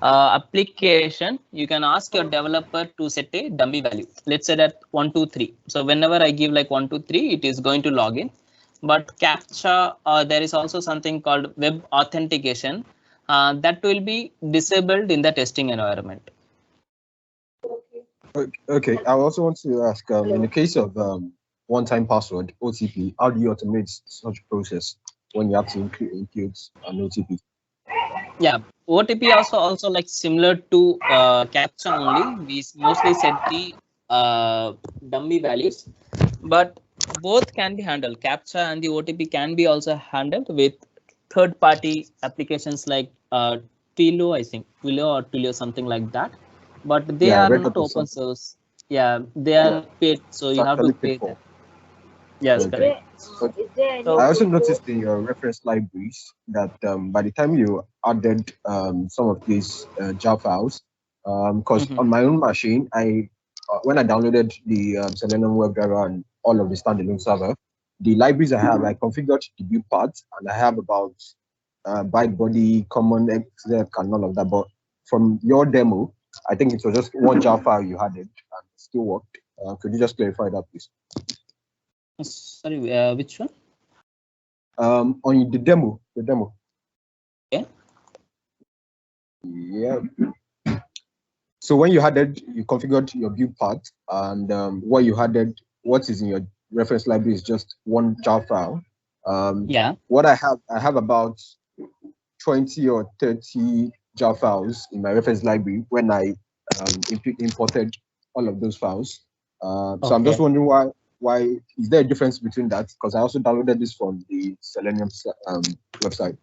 application, you can ask your developer to set a dummy value. Let's say that 1, 2, 3. So whenever I give like 1, 2, 3, it is going to log in. But CAPTCHA, there is also something called web authentication that will be disabled in the testing environment. Okay. I also want to ask, in the case of one-time password, OTP, how do you automate such a process when you have to include an OTP? Yeah, OTP also like similar to CAPTCHA only. We mostly set the dummy values, but both can be handled. CAPTCHA and the OTP can be also handled with third-party applications like Twilio, I think Twilio or Twilio, something like that. But they Yeah, I are read not that or open something. source. Yeah, they are paid, so It's you have to actually pay paid for. them. Yes, Okay. correct. But Is there any So I also noticed in your reference libraries that by the time you added some of these jar files, because Mhm. on my own machine, when I downloaded the Selenium Web Driver and all of the standalone server, the libraries I have, I configured the build parts, and I have about byte body, common exec, and all of that. But from your demo, I think it was just one jar file you added, and it still worked. Could you just clarify that, please? sorry, which one? On the demo. Yeah. Yeah. So when you added, you configured your build part, and what is in your reference library is just one jar file. Yeah. What I have about 20 or 30 jar files in my reference library when I imported all of those files. So I'm just Okay. wondering why is there a difference between that? Because I also downloaded this from the Selenium website.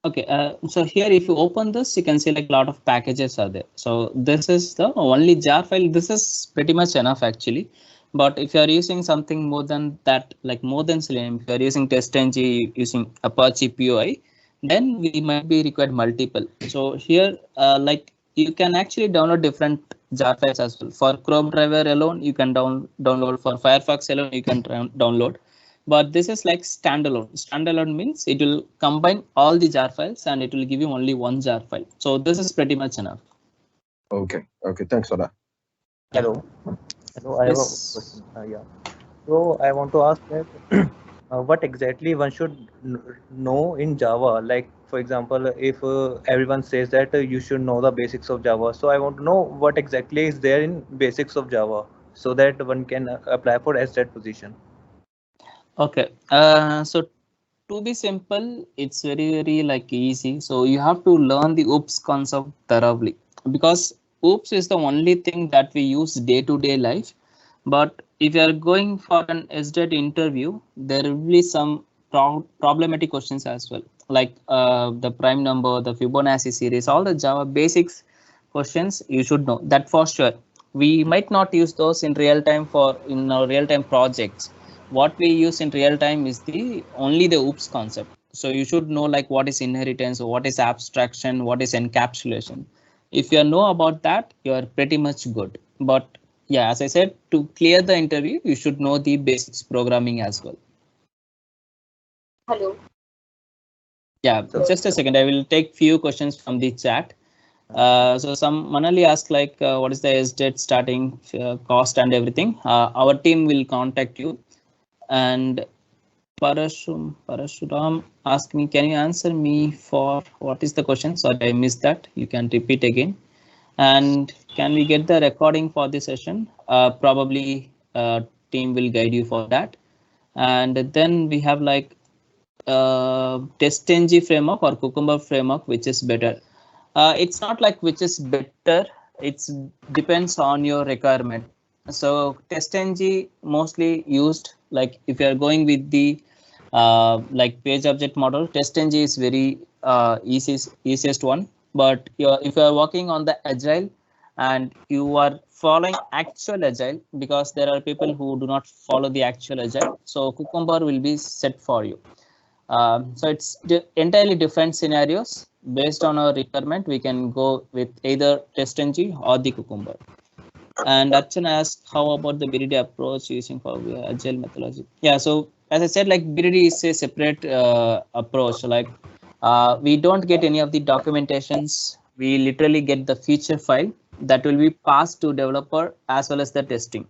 Okay, so here if you open this, you can see like a lot of packages are there. So this is the only jar file. This is pretty much enough actually. But if you are using something more than that, like more than Selenium, if you are using TestNG, using Apache POI, then we might be required multiple. So here, like you can actually download different jar files as well. For Chrome driver alone, you can download. For Firefox alone, you can download. But this is like standalone. Standalone means it will combine all the jar files and it will give you only one jar file. So this is pretty much enough. Okay, thanks for that. Hello. I have a Yes. question. Yeah. So I want to ask that what exactly one should know in Java? Like, for example, if everyone says that you should know the basics of Java, so I want to know what exactly is there in basics of Java so that one can apply for SZ position. Okay. So to be simple, it's very like easy. So you have to learn the OOPS concept thoroughly, because OOPS is the only thing that we use day-to-day life. But if you are going for an SDET interview, there will be some problematic questions as well, like the prime number, the Fibonacci series, all the Java basics questions you should know that for sure. We might not use those in real time in our real time projects. What we use in real time is only the OOPS concept. So you should know like what is inheritance, what is abstraction, what is encapsulation. If you know about that, you are pretty much good. But yeah, as I said, to clear the interview, you should know the basics programming as well. Hello. Yeah, just a second. I will take few questions from the chat. So some Manali asked like, what is the SDET starting cost and everything. Our team will contact you. And Parashuram asked me, can you answer me for what is the question? Sorry, I missed that. You can repeat again. And can we get the recording for the session? Probably team will guide you for that. And then we have like TestNG framework or Cucumber framework, which is better. It's not like which is better. It depends on your requirement. So TestNG mostly used, like if you are going with the like page object model, TestNG is very easiest one. But if you are working on the agile and you are following actual agile, because there are people who do not follow the actual agile, so Cucumber will be set for you. So it's entirely different scenarios. Based on our requirement, we can go with either TestNG or the Cucumber. And Archana asked, how about the BDD approach using for agile methodology? Yeah, so as I said, like BDD is a separate approach. Like we don't get any of the documentations we literally get the feature file that will be passed to developer as well as the testing.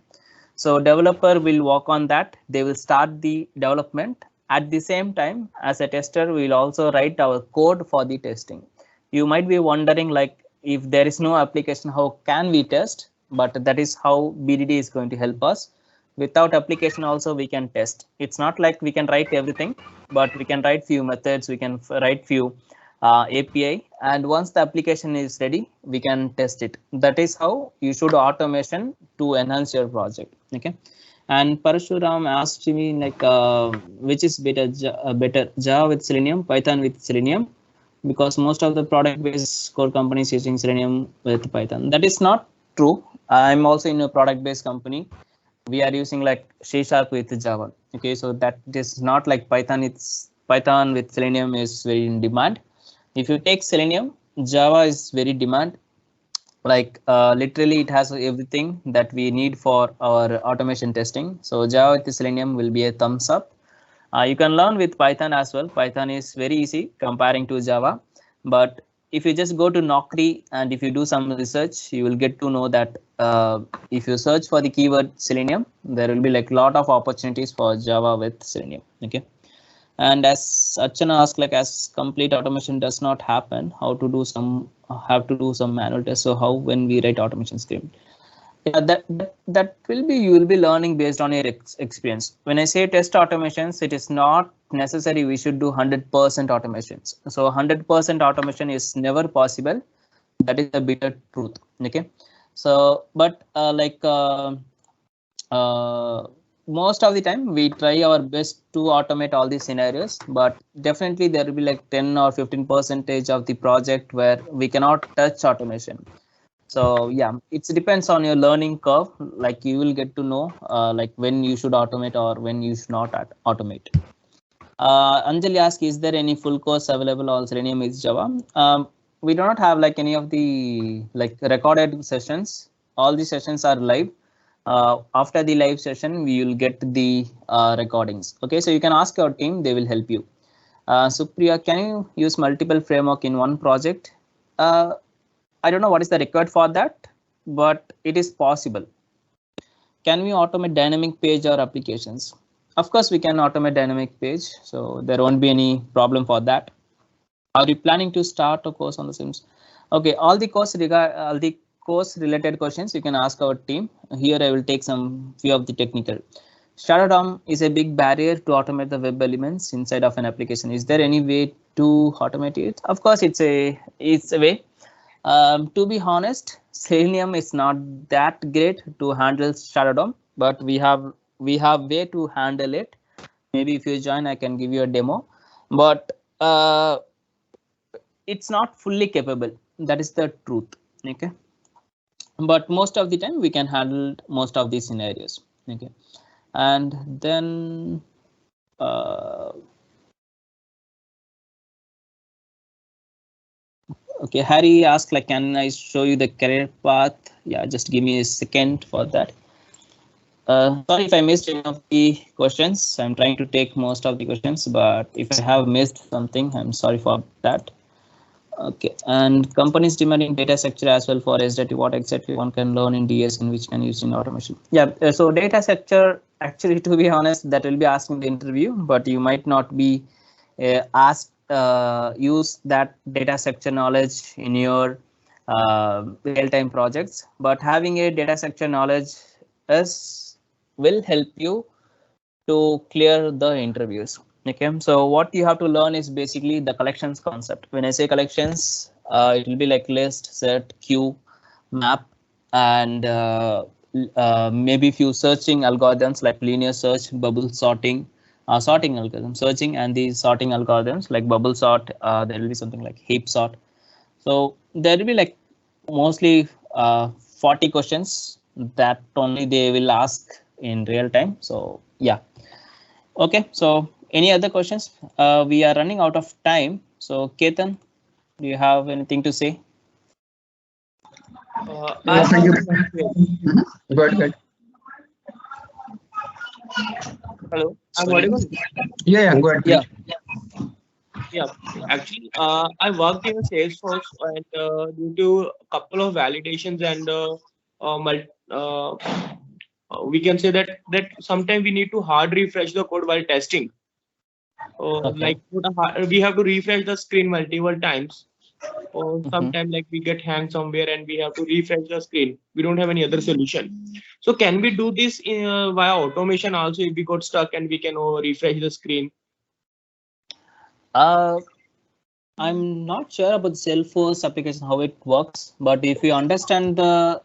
So developer will work on that. They will start the development. At the same time, as a tester, we will also write our code for the testing. You might be wondering, like, if there is no application, how can we test? But that is how BDD is going to help us. Without application also we can test. It's not like we can write everything, but we can write few methods, we can write few API, and once the application is ready, we can test it. That is how you should automation to enhance your project. Okay. And Parashuram asked me, like, which is better, Java with Selenium, Python with Selenium, because most of the product-based core companies using Selenium with Python. That is not true. I'm also in a product-based company. We are using like C# with Java. Okay, so that is not like Python. It's Python with Selenium is very in demand. If you take Selenium, Java is very demand. Like literally it has everything that we need for our automation testing. So Java with Selenium will be a thumbs up. You can learn with Python as well. Python is very easy comparing to Java. But if you just go to Naukri and if you do some research, you will get to know that if you search for the keyword Selenium, there will be like a lot of opportunities for Java with Selenium. Okay. And as Archana asked, like, as complete automation does not happen, how to do some, have to do some manual tests. So how when we write automation script? Yeah, that will be, you will be learning based on your experience. When I say test automations, it is not necessary we should do 100% automations. So 100% automation is never possible. That is the bitter truth. Okay. So, but most of the time we try our best to automate all these scenarios, but definitely there will be like 10 or 15% of the project where we cannot touch automation. So yeah, it depends on your learning curve. Like you will get to know like when you should automate or when you should not automate. Anjali asks, is there any full course available on Selenium with Java? We do not have like any of the like recorded sessions. All the sessions are live. After the live session, we will get the recordings. Okay, so you can ask your team, they will help you. Supriya, can you use multiple framework in one project? I don't know what is the required for that, but it is possible. Can we automate dynamic page or applications? Of course, we can automate dynamic page, so there won't be any problem for that. Are you planning to start a course on the Sims? Okay, all the course related questions you can ask our team. Here I will take some few of the technical. Shadow DOM is a big barrier to automate the web elements inside of an application. Is there any way to automate it? Of course, it's a way. To be honest, Selenium is not that great to handle Shadow DOM, but we have way to handle it. Maybe if you join, I can give you a demo, but it's not fully capable. That is the truth. Okay, but most of the time we can handle most of these scenarios. Okay, and then okay, Harry asked, like, can I show you the career path? Yeah, just give me a second for that. Sorry if I missed any of the questions. I'm trying to take most of the questions, but if I have missed something, I'm sorry for that. Okay, and companies demanding data structure as well for SDT. What exactly one can learn in DS and which can use in automation? Yeah, so data structure, actually, to be honest, that will be asked in the interview, but you might not be asked use that data structure knowledge in your real-time projects. But having a data structure knowledge will help you to clear the interviews. Okay, so what you have to learn is basically the collections concept. When I say collections, it will be like list, set, queue, map, and maybe few searching algorithms like linear search, bubble sorting, sorting algorithm, searching, and the sorting algorithms like bubble sort. There will be something like heap sort. So there will be like mostly 40 questions that only they will ask in real time. So yeah. Okay, so any other questions? We are running out of time. So Ketan, do you have anything to say? Thank you. Go ahead. Hello, I'm audible? Yeah, go ahead. Yeah. Yeah, actually, I worked in Salesforce, and due to a couple of validations and we can say that sometimes we need to hard refresh the code while testing. Okay. Like we have to refresh the screen multiple times. Or Mhm. sometimes like we get hang somewhere and we have to refresh the screen. We don't have any other solution. So can we do this via automation also if we got stuck and we can refresh the screen? I'm not sure about Salesforce application how it works, but if you understand the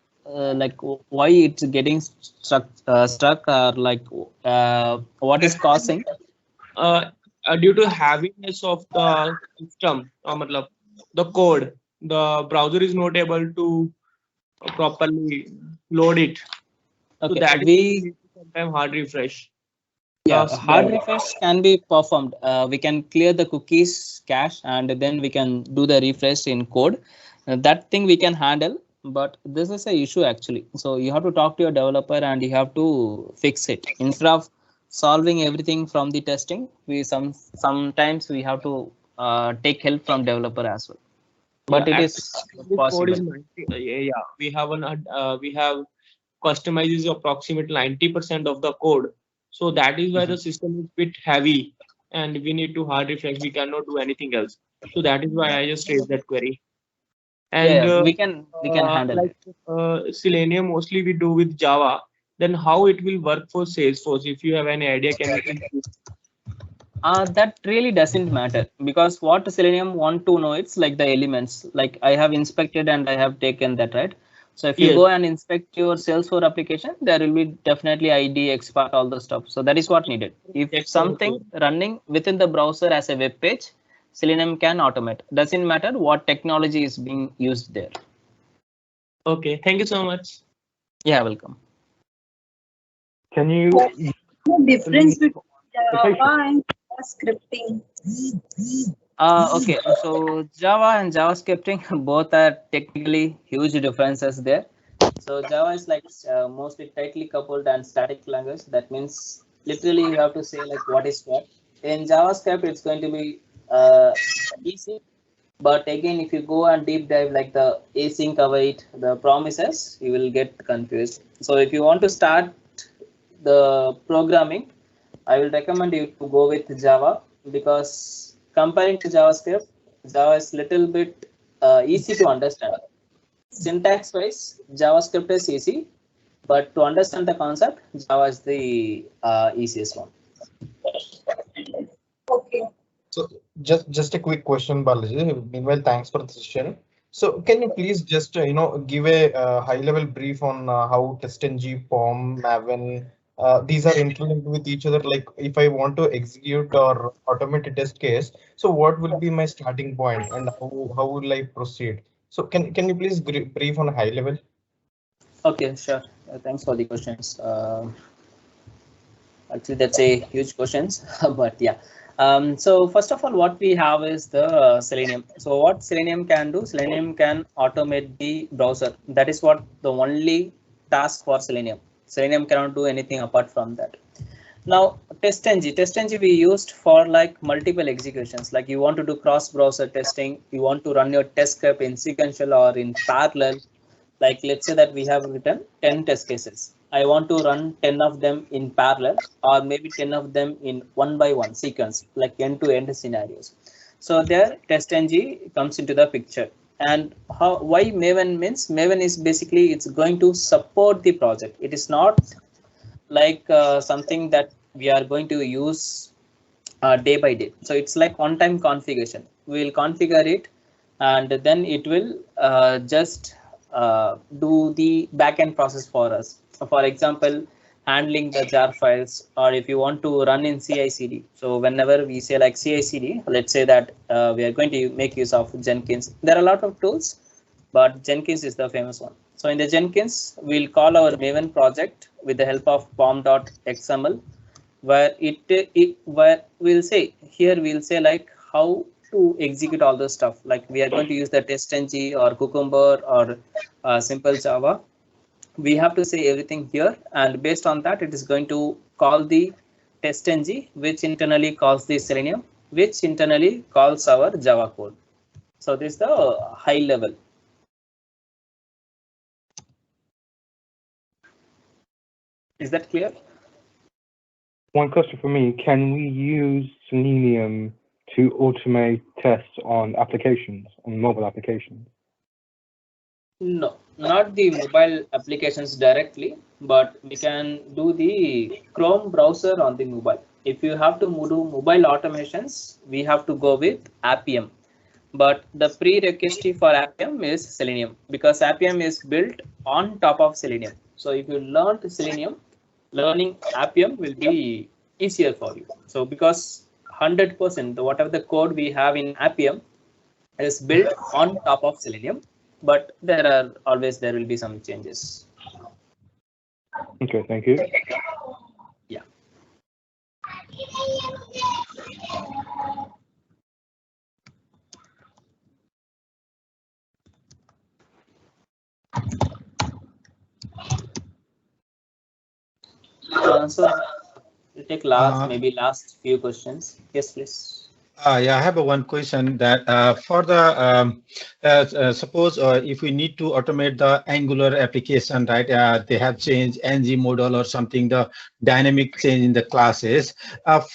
why it's getting stuck or like what is causing. uh, Due to heaviness of the system, matlab, the code, the browser is not able to properly load it. So Okay, that is why we we need to sometimes hard refresh. yeah, a hard Browser. refresh can be performed. We can clear the cookies cache and then we can do the refresh in code. That thing we can handle, but this is a issue actually. So you have to talk to your developer and you have to fix it instead of solving everything from the testing. We sometimes we have to take help from developer as well, Yeah, but it is actually, this code is possible. 90. Yeah, we have customizes approximately 90% of the code. So that is why the Mhm. system is bit heavy and we need to hard refresh. We cannot do anything else. So that is why I just raised that query. Yeah, And yeah, we can handle like it. Selenium mostly we do with Java. Then how it will work for Salesforce? If you have any idea, can you please? That really doesn't matter because what Selenium want to know, it's like the elements. Like I have inspected and I have taken that, right? So if you Yes, go and inspect your Salesforce application, there will be definitely ID, expert, all the stuff. So that is what needed. If check for the code. something running within the browser as a web page, Selenium can automate. Doesn't matter what technology is being used there. Okay, thank you so much. Yeah, welcome. Can you The difference between if I Java and Java scripting. Okay, so Java and JavaScripting both are technically huge differences there. So Java is like mostly tightly coupled and static language. That means literally you have to say like what is what. In JavaScript, it's going to be easy, but again, if you go and deep dive like the async await, the promises, you will get confused. So if you want to start the programming, I will recommend you to go with Java because comparing to JavaScript, Java is little bit easy to understand. Syntax wise, JavaScript is easy, but to understand the concept, Java is the easiest one. Okay. So just a quick question, Balaji. Meanwhile, thanks for the session. So can you please just give a high level brief on how TestNG, POM, Maven, these are interlinked with each other? Like if I want to execute or automate a test case, so what will be my starting point and how will I proceed? So can you please brief on a high level? Okay, sure. Thanks for the questions. Actually, that's a huge questions, but yeah. So first of all, what we have is the Selenium. So what Selenium can do, Selenium can automate the browser. That is what the only task for Selenium. Selenium cannot do anything apart from that. Now, TestNG we used for like multiple executions. Like you want to do cross-browser testing, you want to run your test script in sequential or in parallel. Like let's say that we have written 10 test cases. I want to run 10 of them in parallel or maybe 10 of them in one by one sequence, like end-to-end scenarios. So there TestNG comes into the picture. And why Maven means Maven is basically it's going to support the project. It is not like something that we are going to use day by day. So it's like on-time configuration. We will configure it and then it will just do the backend process for us. For example, handling the jar files, or if you want to run in CI/CD. So whenever we say like CI/CD, let's say that we are going to make use of Jenkins. There are a lot of tools, but Jenkins is the famous one. So in the Jenkins, we'll call our Maven project with the help of pom.xml, where where we'll say here we'll say like how to execute all the stuff. Like we are going to use the TestNG or Cucumber or simple Java. We have to say everything here, and based on that, it is going to call the TestNG, which internally calls the Selenium, which internally calls our Java code. So this is the high level. Is that clear? One question for me, can we use Selenium to automate tests on applications, on mobile applications? No, not the mobile applications directly, but we can do the Chrome browser on the mobile. If you have to do mobile automations, we have to go with Appium. But the prerequisite for Appium is Selenium, because Appium is built on top of Selenium. So if you learn Selenium, learning Appium will be easier for you. So because 100% whatever the code we have in Appium is built on top of Selenium, but there will be some changes. Okay, thank you. Yeah. So we'll take last few questions. Yes, please. Yeah, I have one question that for the suppose if we need to automate the Angular application, right? They have changed ng model or something, the dynamic change in the classes.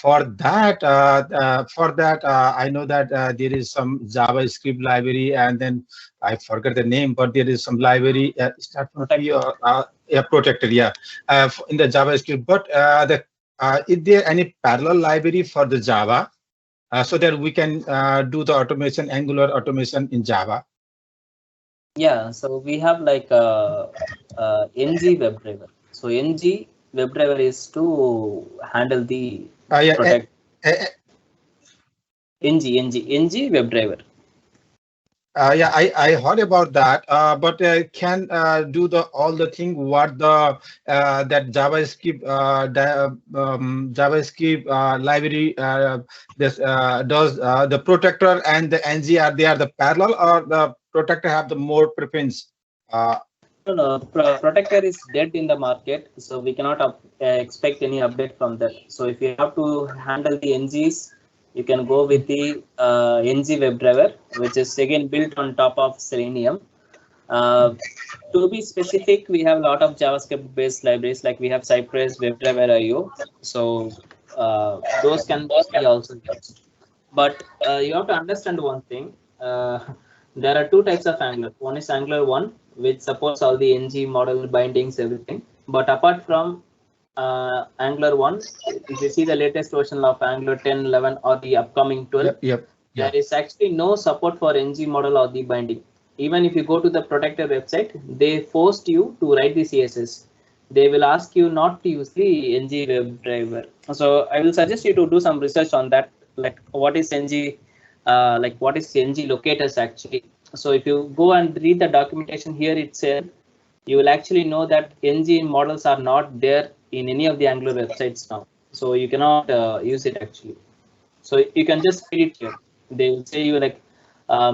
For that, I know that there is some JavaScript library, and then I forgot the name, but there is some library start from P or protected, yeah, in the JavaScript. But is there any parallel library for the Java? So that we can do the automation, Angular automation in Java. Yeah, so we have like ng Web Driver. So ng Web Driver is to handle the protect. ng Web Driver. Yeah, I heard about that, but can do all the thing what the that JavaScript JavaScript library this does the protector and the ng they are the parallel, or the protector have the more preference? No, protector is dead in the market, so we cannot expect any update from that. So if you have to handle the ngs, you can go with the ng Web Driver, which is again built on top of Selenium. To be specific, we have a lot of JavaScript-based libraries, like we have Cypress, WebDriver IO. So those can be also used. But you have to understand one thing. There are two types of Angular. One is Angular 1, which supports all the ng model bindings, everything. But apart from Angular 1, if you see the latest version of Angular 10, 11, or the upcoming 12, there is actually no support for ng model or the binding. Even if you go to the protector website, they forced you to write the CSS. They will ask you not to use the ng Web Driver. So I will suggest you to do some research on that, like what is ng, what is ng locators actually. So if you go and read the documentation here itself, you will actually know that ng models are not there in any of the Angular websites now. So you cannot use it actually. So you can just read it here. They will say you like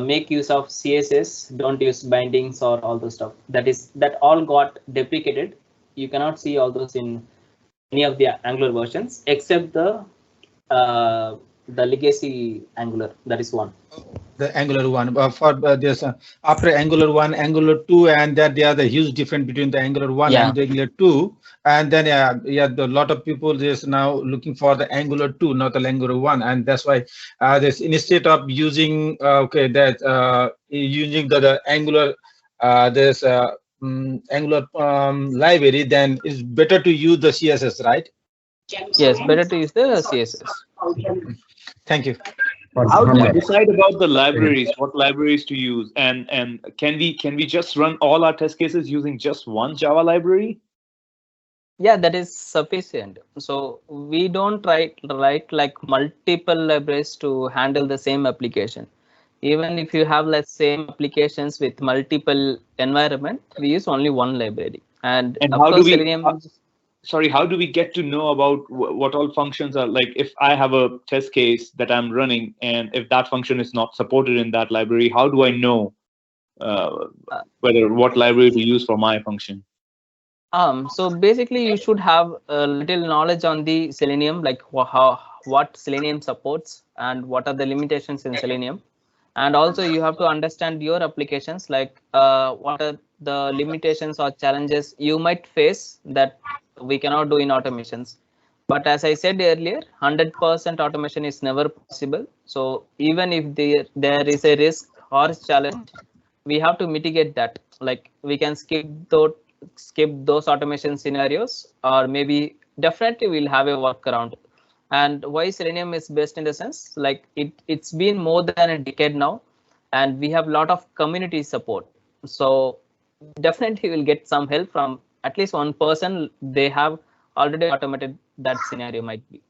make use of CSS, don't use bindings or all those stuff. That all got deprecated. You cannot see all those in any of the Angular versions except the legacy Angular. That is one. The Angular 1 for this after Angular 1, Angular 2, and that there are the huge difference between the Angular 1 and the Angular 2, and then a lot of people is now looking for the Angular 2, not the Angular 1, and that's why this instead of using using the Angular Angular library, then it's better to use the CSS, right? Yes, better to use the CSS. Thank you. How do you decide about the libraries? What libraries to use, and can we just run all our test cases using just one Java library? Yeah, that is sufficient. So we don't write like multiple libraries to handle the same application. Even if you have like same applications with multiple environment, we use only one library. And of how course, do we? Selenium, Sorry, how do we get to know about what all functions are? Like if I have a test case that I'm running, and if that function is not supported in that library, how do I know what library to use for my function? So basically, you should have a little knowledge on the Selenium, like what Selenium supports and what are the limitations in Selenium. And also you have to understand your applications, like what are the limitations or challenges you might face that we cannot do in automations. But as I said earlier, 100% automation is never possible. So even if there is a risk or challenge, we have to mitigate that. Like we can skip those automation scenarios, or maybe definitely we'll have a workaround. And why Selenium is best in the sense, like it's been more than a decade now, and we have a lot of community support. So definitely we'll get some help from at least one person. They have already automated that scenario might be.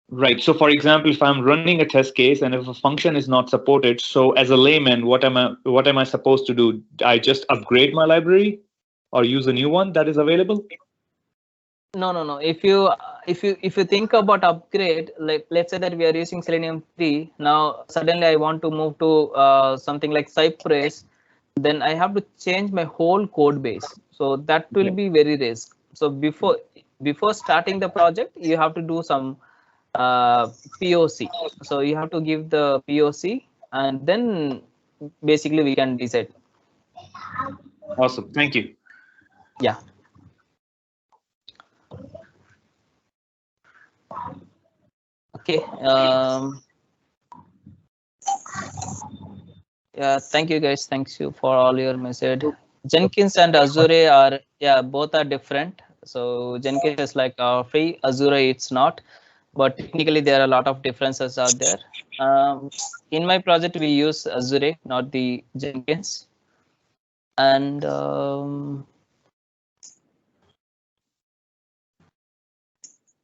Right. So, for example, if I'm running a test case and if a function is not supported, so as a layman, what am I supposed to do? I just upgrade my library or use a new one that is available? No. If you think about upgrade, like let's say that we are using Selenium 3 now, suddenly I want to move to something like Cypress, then I have to change my whole code base. So that will be very risk. So before starting the project, you have to do some POC. So you have to give the POC, and then basically we can decide. Awesome. Thank you. Yeah. Okay. Yeah. Thank you, guys. Thanks you for all your message. Jenkins and Azure are both are different. So Jenkins is like free. Azure it's not. But technically there are a lot of differences out there. In my project we use Azure, not the Jenkins. And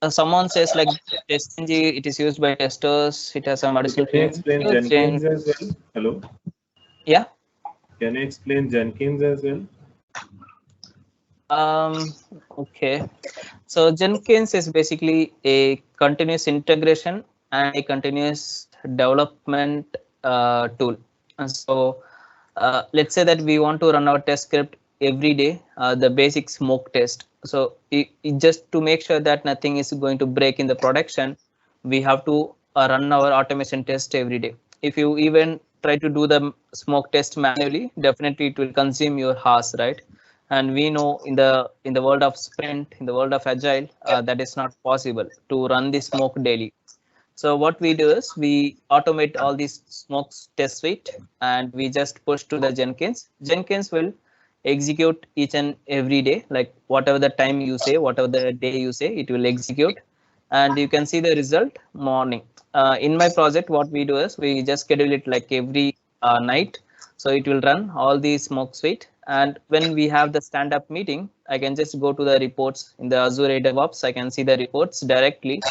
someone says like TestNG, it is used by testers. It has some additional. Can you explain Jenkins as well? Hello. Yeah. Can you explain Jenkins as well? Okay. So Jenkins is basically a continuous integration and a continuous development tool. And so let's say that we want to run our test script every day, the basic smoke test. So just to make sure that nothing is going to break in the production, we have to run our automation test every day. If you even try to do the smoke test manually, definitely it will consume your hours, right? And we know in the world of sprint, in the world of agile, that is not possible to run the smoke daily. So what we do is we automate all these smoke test suite, and we just push to the Jenkins. Jenkins will execute each and every day, like whatever the time you say, whatever the day you say, it will execute, and you can see the result morning. In my project, what we do is we just schedule it like every night. So it will run all the smoke suite. And when we have the stand-up meeting, I can just go to the reports in the Azure Devops. I can see the reports directly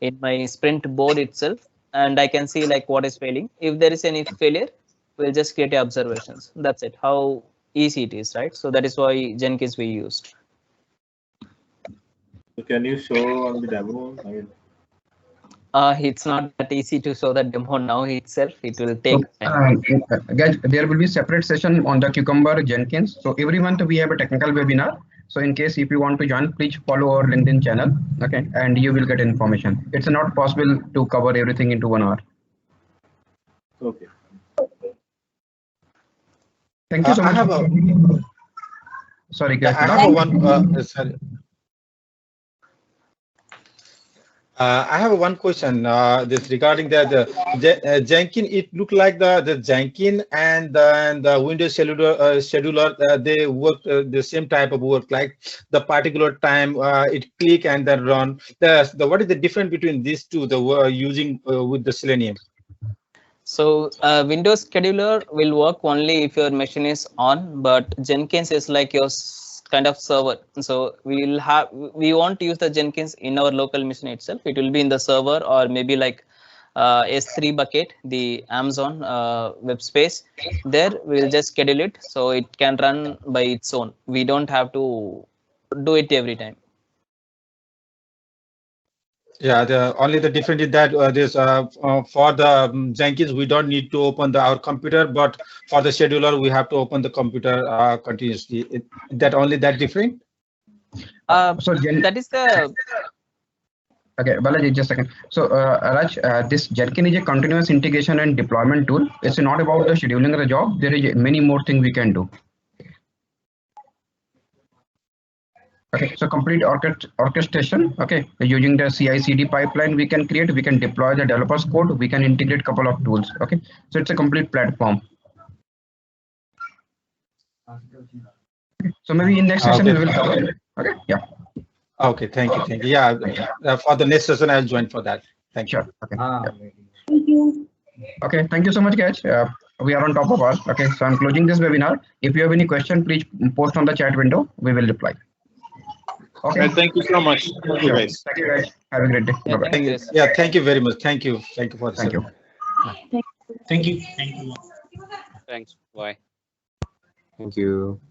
in my sprint board itself, and I can see like what is failing. If there is any failure, we'll just create observations. That's it. How easy it is, right? So that is why Jenkins we used. So can you show on the demo? I mean, it's not that easy to show the demo now itself. It will take time. Guys, there will be separate session on the Cucumber Jenkins. So every month we have a technical webinar. So in case if you want to join, please follow our LinkedIn channel. Okay, and you will get information. It's not possible to cover everything into 1 hour. okay. Thank you so much. Sorry, guys. I have one. Sorry. I have one question. This regarding the Jenkins. It looked like the Jenkins and the Windows scheduler. They work the same type of work, like the particular time it click and then run. What is the difference between these two? The using with the Selenium. So Windows scheduler will work only if your machine is on, but Jenkins is like your kind of server. So we won't use the Jenkins in our local machine itself. It will be in the server, or maybe like S3 bucket, the Amazon web space. There we'll just schedule it so it can run by its own. We don't have to do it every time. Yeah, only the difference is that for the Jenkins we don't need to open our computer, but for the scheduler we have to open the computer continuously. That only that different? So that is the okay, Balaji, just a second. So, Raj, this Jenkins is a continuous integration and deployment tool. It's not about the scheduling of the job. There is many more things we can do. Okay, so complete orchestration. Okay, using the CI/CD pipeline, we can deploy the developer's code. We can integrate couple of tools. Okay, so it's a complete platform. So maybe in next session we will cover it. Okay, yeah. Okay, thank you. Yeah, for the next session, I'll join for that. Thank you. Sure. Okay. Thank you. Okay, thank you so much, guys. We are on top of us. Okay, so I'm closing this webinar. If you have any question, please post on the chat window. We will reply. Okay. Thank you so much. Thank you, guys. Thank you, guys. Have a great day. Yeah, Bye-bye. Yeah, thank you very much. Thank you for this. Thank you. Thank you. Thank you. Thanks. Bye. Thank you.